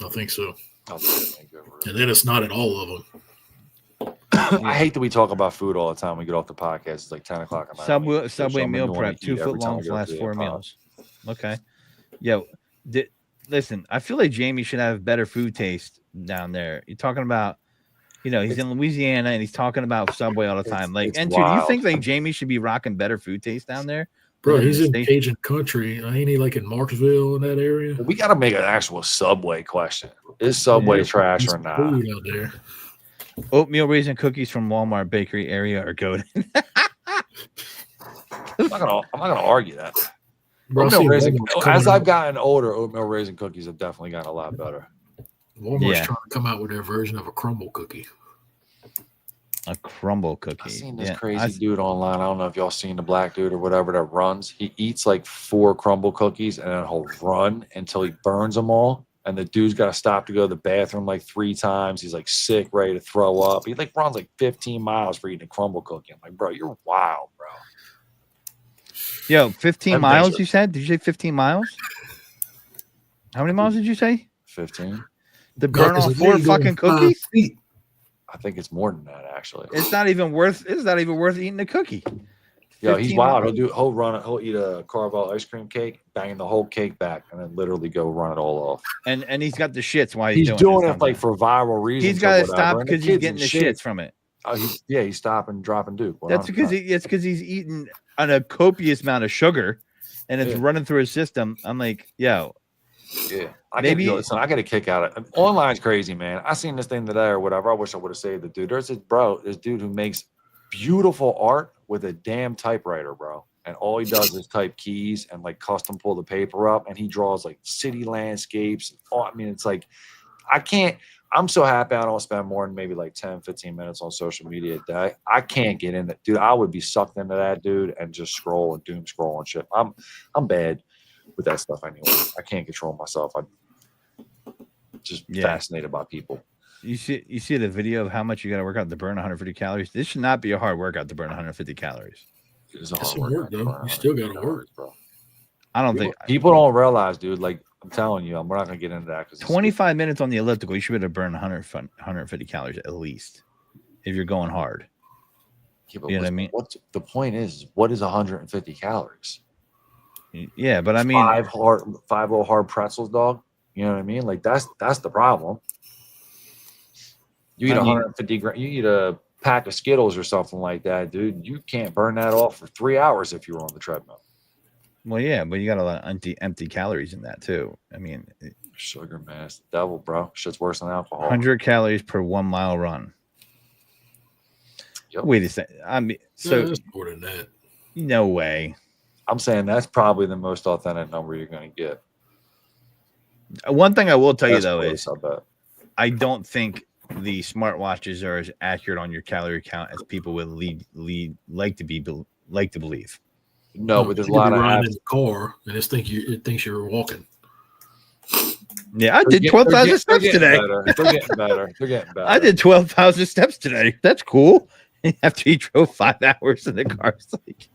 I think so. And then it's not at all of them. I hate that we talk about food all the time. We get off the podcast. It's like 10 o'clock at night. Subway meal prep, 2 foot long for the last 4 meals. Okay. Yo, listen, I feel like Jamie should have better food taste down there. You're talking about, he's in Louisiana and he's talking about Subway all the time. Like, and do you think like Jamie should be rocking better food taste down there? Bro, he's in Cajun country. Ain't he like in Marksville in that area? We got to make an actual Subway question. Is Subway trash or not? Food out there. Oatmeal raisin cookies from Walmart bakery area are good. I'm not gonna argue that. Bro, as I've gotten older, oatmeal raisin cookies have definitely gotten a lot better. Walmart's trying to come out with their version of a crumble cookie. A crumble cookie. I've seen this crazy dude online. I don't know if y'all seen the black dude or whatever that runs. He eats like 4 crumble cookies and then he'll run until he burns them all. And the dude's got to stop to go to the bathroom like 3 times. He's like sick, ready to throw up. He like runs like 15 miles for eating a crumble cookie. I'm like, bro, you're wild, bro. Yo, 15 miles, you said? Did you say 15 miles? How many miles did you say? 15. To burn off 4 fucking cookies? I think it's more than that, actually. It's not even worth eating the cookie. Yo, he's wild. He'll eat a Carvel ice cream cake, bang the whole cake back, and then literally go run it all off. And he's got the shits while he's doing it like for viral reasons. He's got to stop because he's getting the shits from it. He's stopping, dropping Duke. 100%. That's because he's eating a copious amount of sugar, and it's running through his system. I'm like, yo. Yeah, I get a kick out of it. Online's crazy, man. I seen this thing today or whatever. I wish I would have saved the dude. There's this dude who makes beautiful art with a damn typewriter, bro. And all he does is type keys and like custom pull the paper up, and he draws like city landscapes. I mean, it's like I'm so happy I don't spend more than maybe like 10, 15 minutes on social media a day. I can't get in it. Dude, I would be sucked into that dude and just scroll and doom scroll and shit. I'm bad with that stuff anyway. I can't control myself. I'm just fascinated by people. You see the video of how much you got to work out to burn 150 calories? This should not be a hard workout to burn 150 calories. It is a hard workout, though. You still got to work, bro. I don't think people don't realize, dude. Like I'm telling you, we're not gonna get into that because 25 minutes on the elliptical, you should be able to burn 150 calories at least if you're going hard. Yeah, but you know what I mean? The point is, what is 150 calories? Yeah, but I mean, 5 little hard pretzels, dog. You know what I mean? Like that's the problem. You eat 150 grams. You eat a pack of Skittles or something like that, dude. You can't burn that off for 3 hours if you were on the treadmill. Well, yeah, but you got a lot of empty calories in that too. I mean, sugar, man, it's the devil, bro. Shit's worse than alcohol. 100 calories per 1 mile run. Yep. Wait a second. I mean, it's more than that. No way. I'm saying that's probably the most authentic number you're going to get. One thing I will tell you though is I bet. I don't think the smartwatches are as accurate on your calorie count as people would like to believe. No, but there's a lot of apps in the car, and it thinks you're walking. Yeah, I did 12,000 steps today. They're getting better. I did 12,000 steps today. That's cool. After you drove 5 hours in the car, it's like,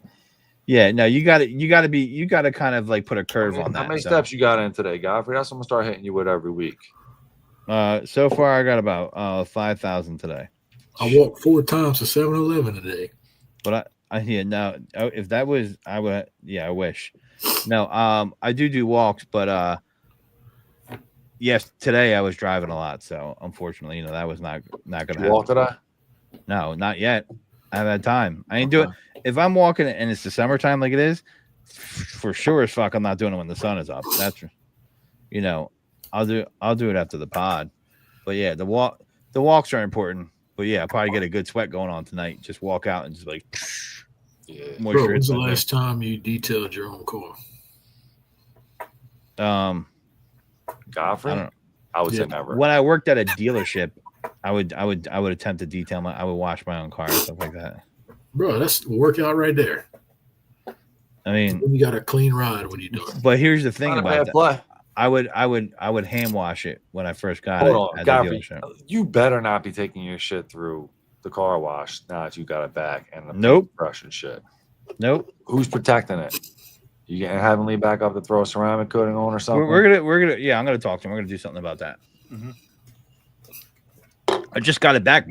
yeah, no, you got to kind of like put a curve on that. How many steps you got in today, Godfrey? That's what I'm gonna start hitting you with every week. So far I got about 5,000 today. I walked 4 times to 7-Eleven today. But if that was, I would, I wish. No, I do walks, but yes, today I was driving a lot, so unfortunately, that was not gonna happen. Walk today? No, not yet. I haven't had time. I ain't doing. If I'm walking and it's the summertime like it is, for sure as fuck, I'm not doing it when the sun is up. That's, I'll do it after the pod. But yeah, the walks are important. But yeah, I'll probably get a good sweat going on tonight. Just walk out and just like. Yeah. Bro, when's the last time you detailed your own car? Godfrey? I would say never. When I worked at a dealership, I would attempt to detail I would wash my own car and stuff like that. Bro, that's the workout right there. I mean, you got a clean ride when you do it. But here's the thing about that. I would hand wash it when I first got Hold it on, at the Godfrey. dealership. You better not be taking your shit through the car wash now that you got it back and the Nope. brush and shit. Nope. Who's protecting it? You getting Heavenly back up to throw a ceramic coating on or something? We're gonna yeah, I'm gonna talk to him. We're gonna do something about that. I just got it back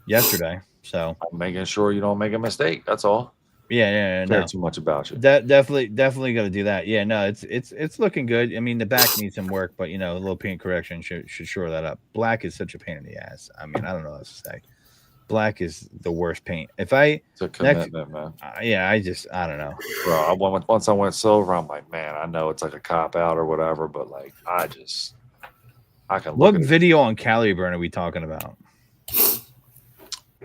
yesterday. So I'm making sure you don't make a mistake. That's all. Yeah, Care no. too much about you. Definitely got to do that. Yeah, no, it's looking good. I mean, the back needs some work, but you know, a little paint correction should shore that up. Black is such a pain in the ass. I mean, I don't know what to say. Black is the worst paint. If I It's a commitment, man. Yeah, I don't know. Bro, once I went silver, I'm like, man, I know it's like a cop out or whatever, but like, I can look What at video on calorie burn are we talking about?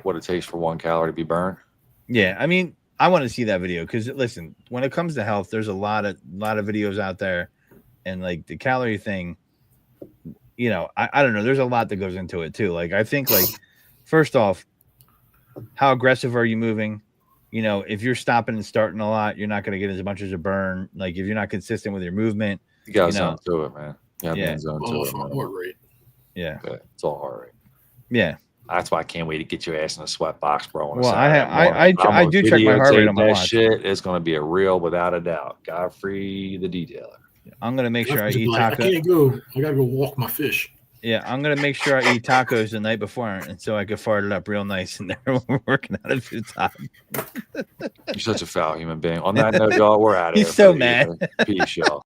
what it takes for 1 calorie to be burned. Yeah, I mean, I want to see that video because listen, when it comes to health, there's a lot of videos out there, and like the calorie thing, you know, I don't know. There's a lot that goes into it too. Like I think, like first off, how aggressive are you moving? You know, if you're stopping and starting a lot, you're not going to get as much as a burn. Like if you're not consistent with your movement, You got to You know. zone to it, man. You got to be Yeah. in zone to All it, for man. heart rate. yeah, It's all heart rate. yeah. That's why I can't wait to get your ass in a sweat box, bro. Well, I do check my heart rate on my that watch. shit is going to be a real without a doubt. Godfrey, the detailer. I'm gonna make sure I Like, eat I tacos. can't go. I gotta go walk my fish. Yeah, I'm gonna make sure I eat tacos the night before, and so I can fart it up real nice in there when we're working out at the top. You're such a foul human being. On that note, y'all, we're out of here. He's so for the mad. evening. Peace, y'all.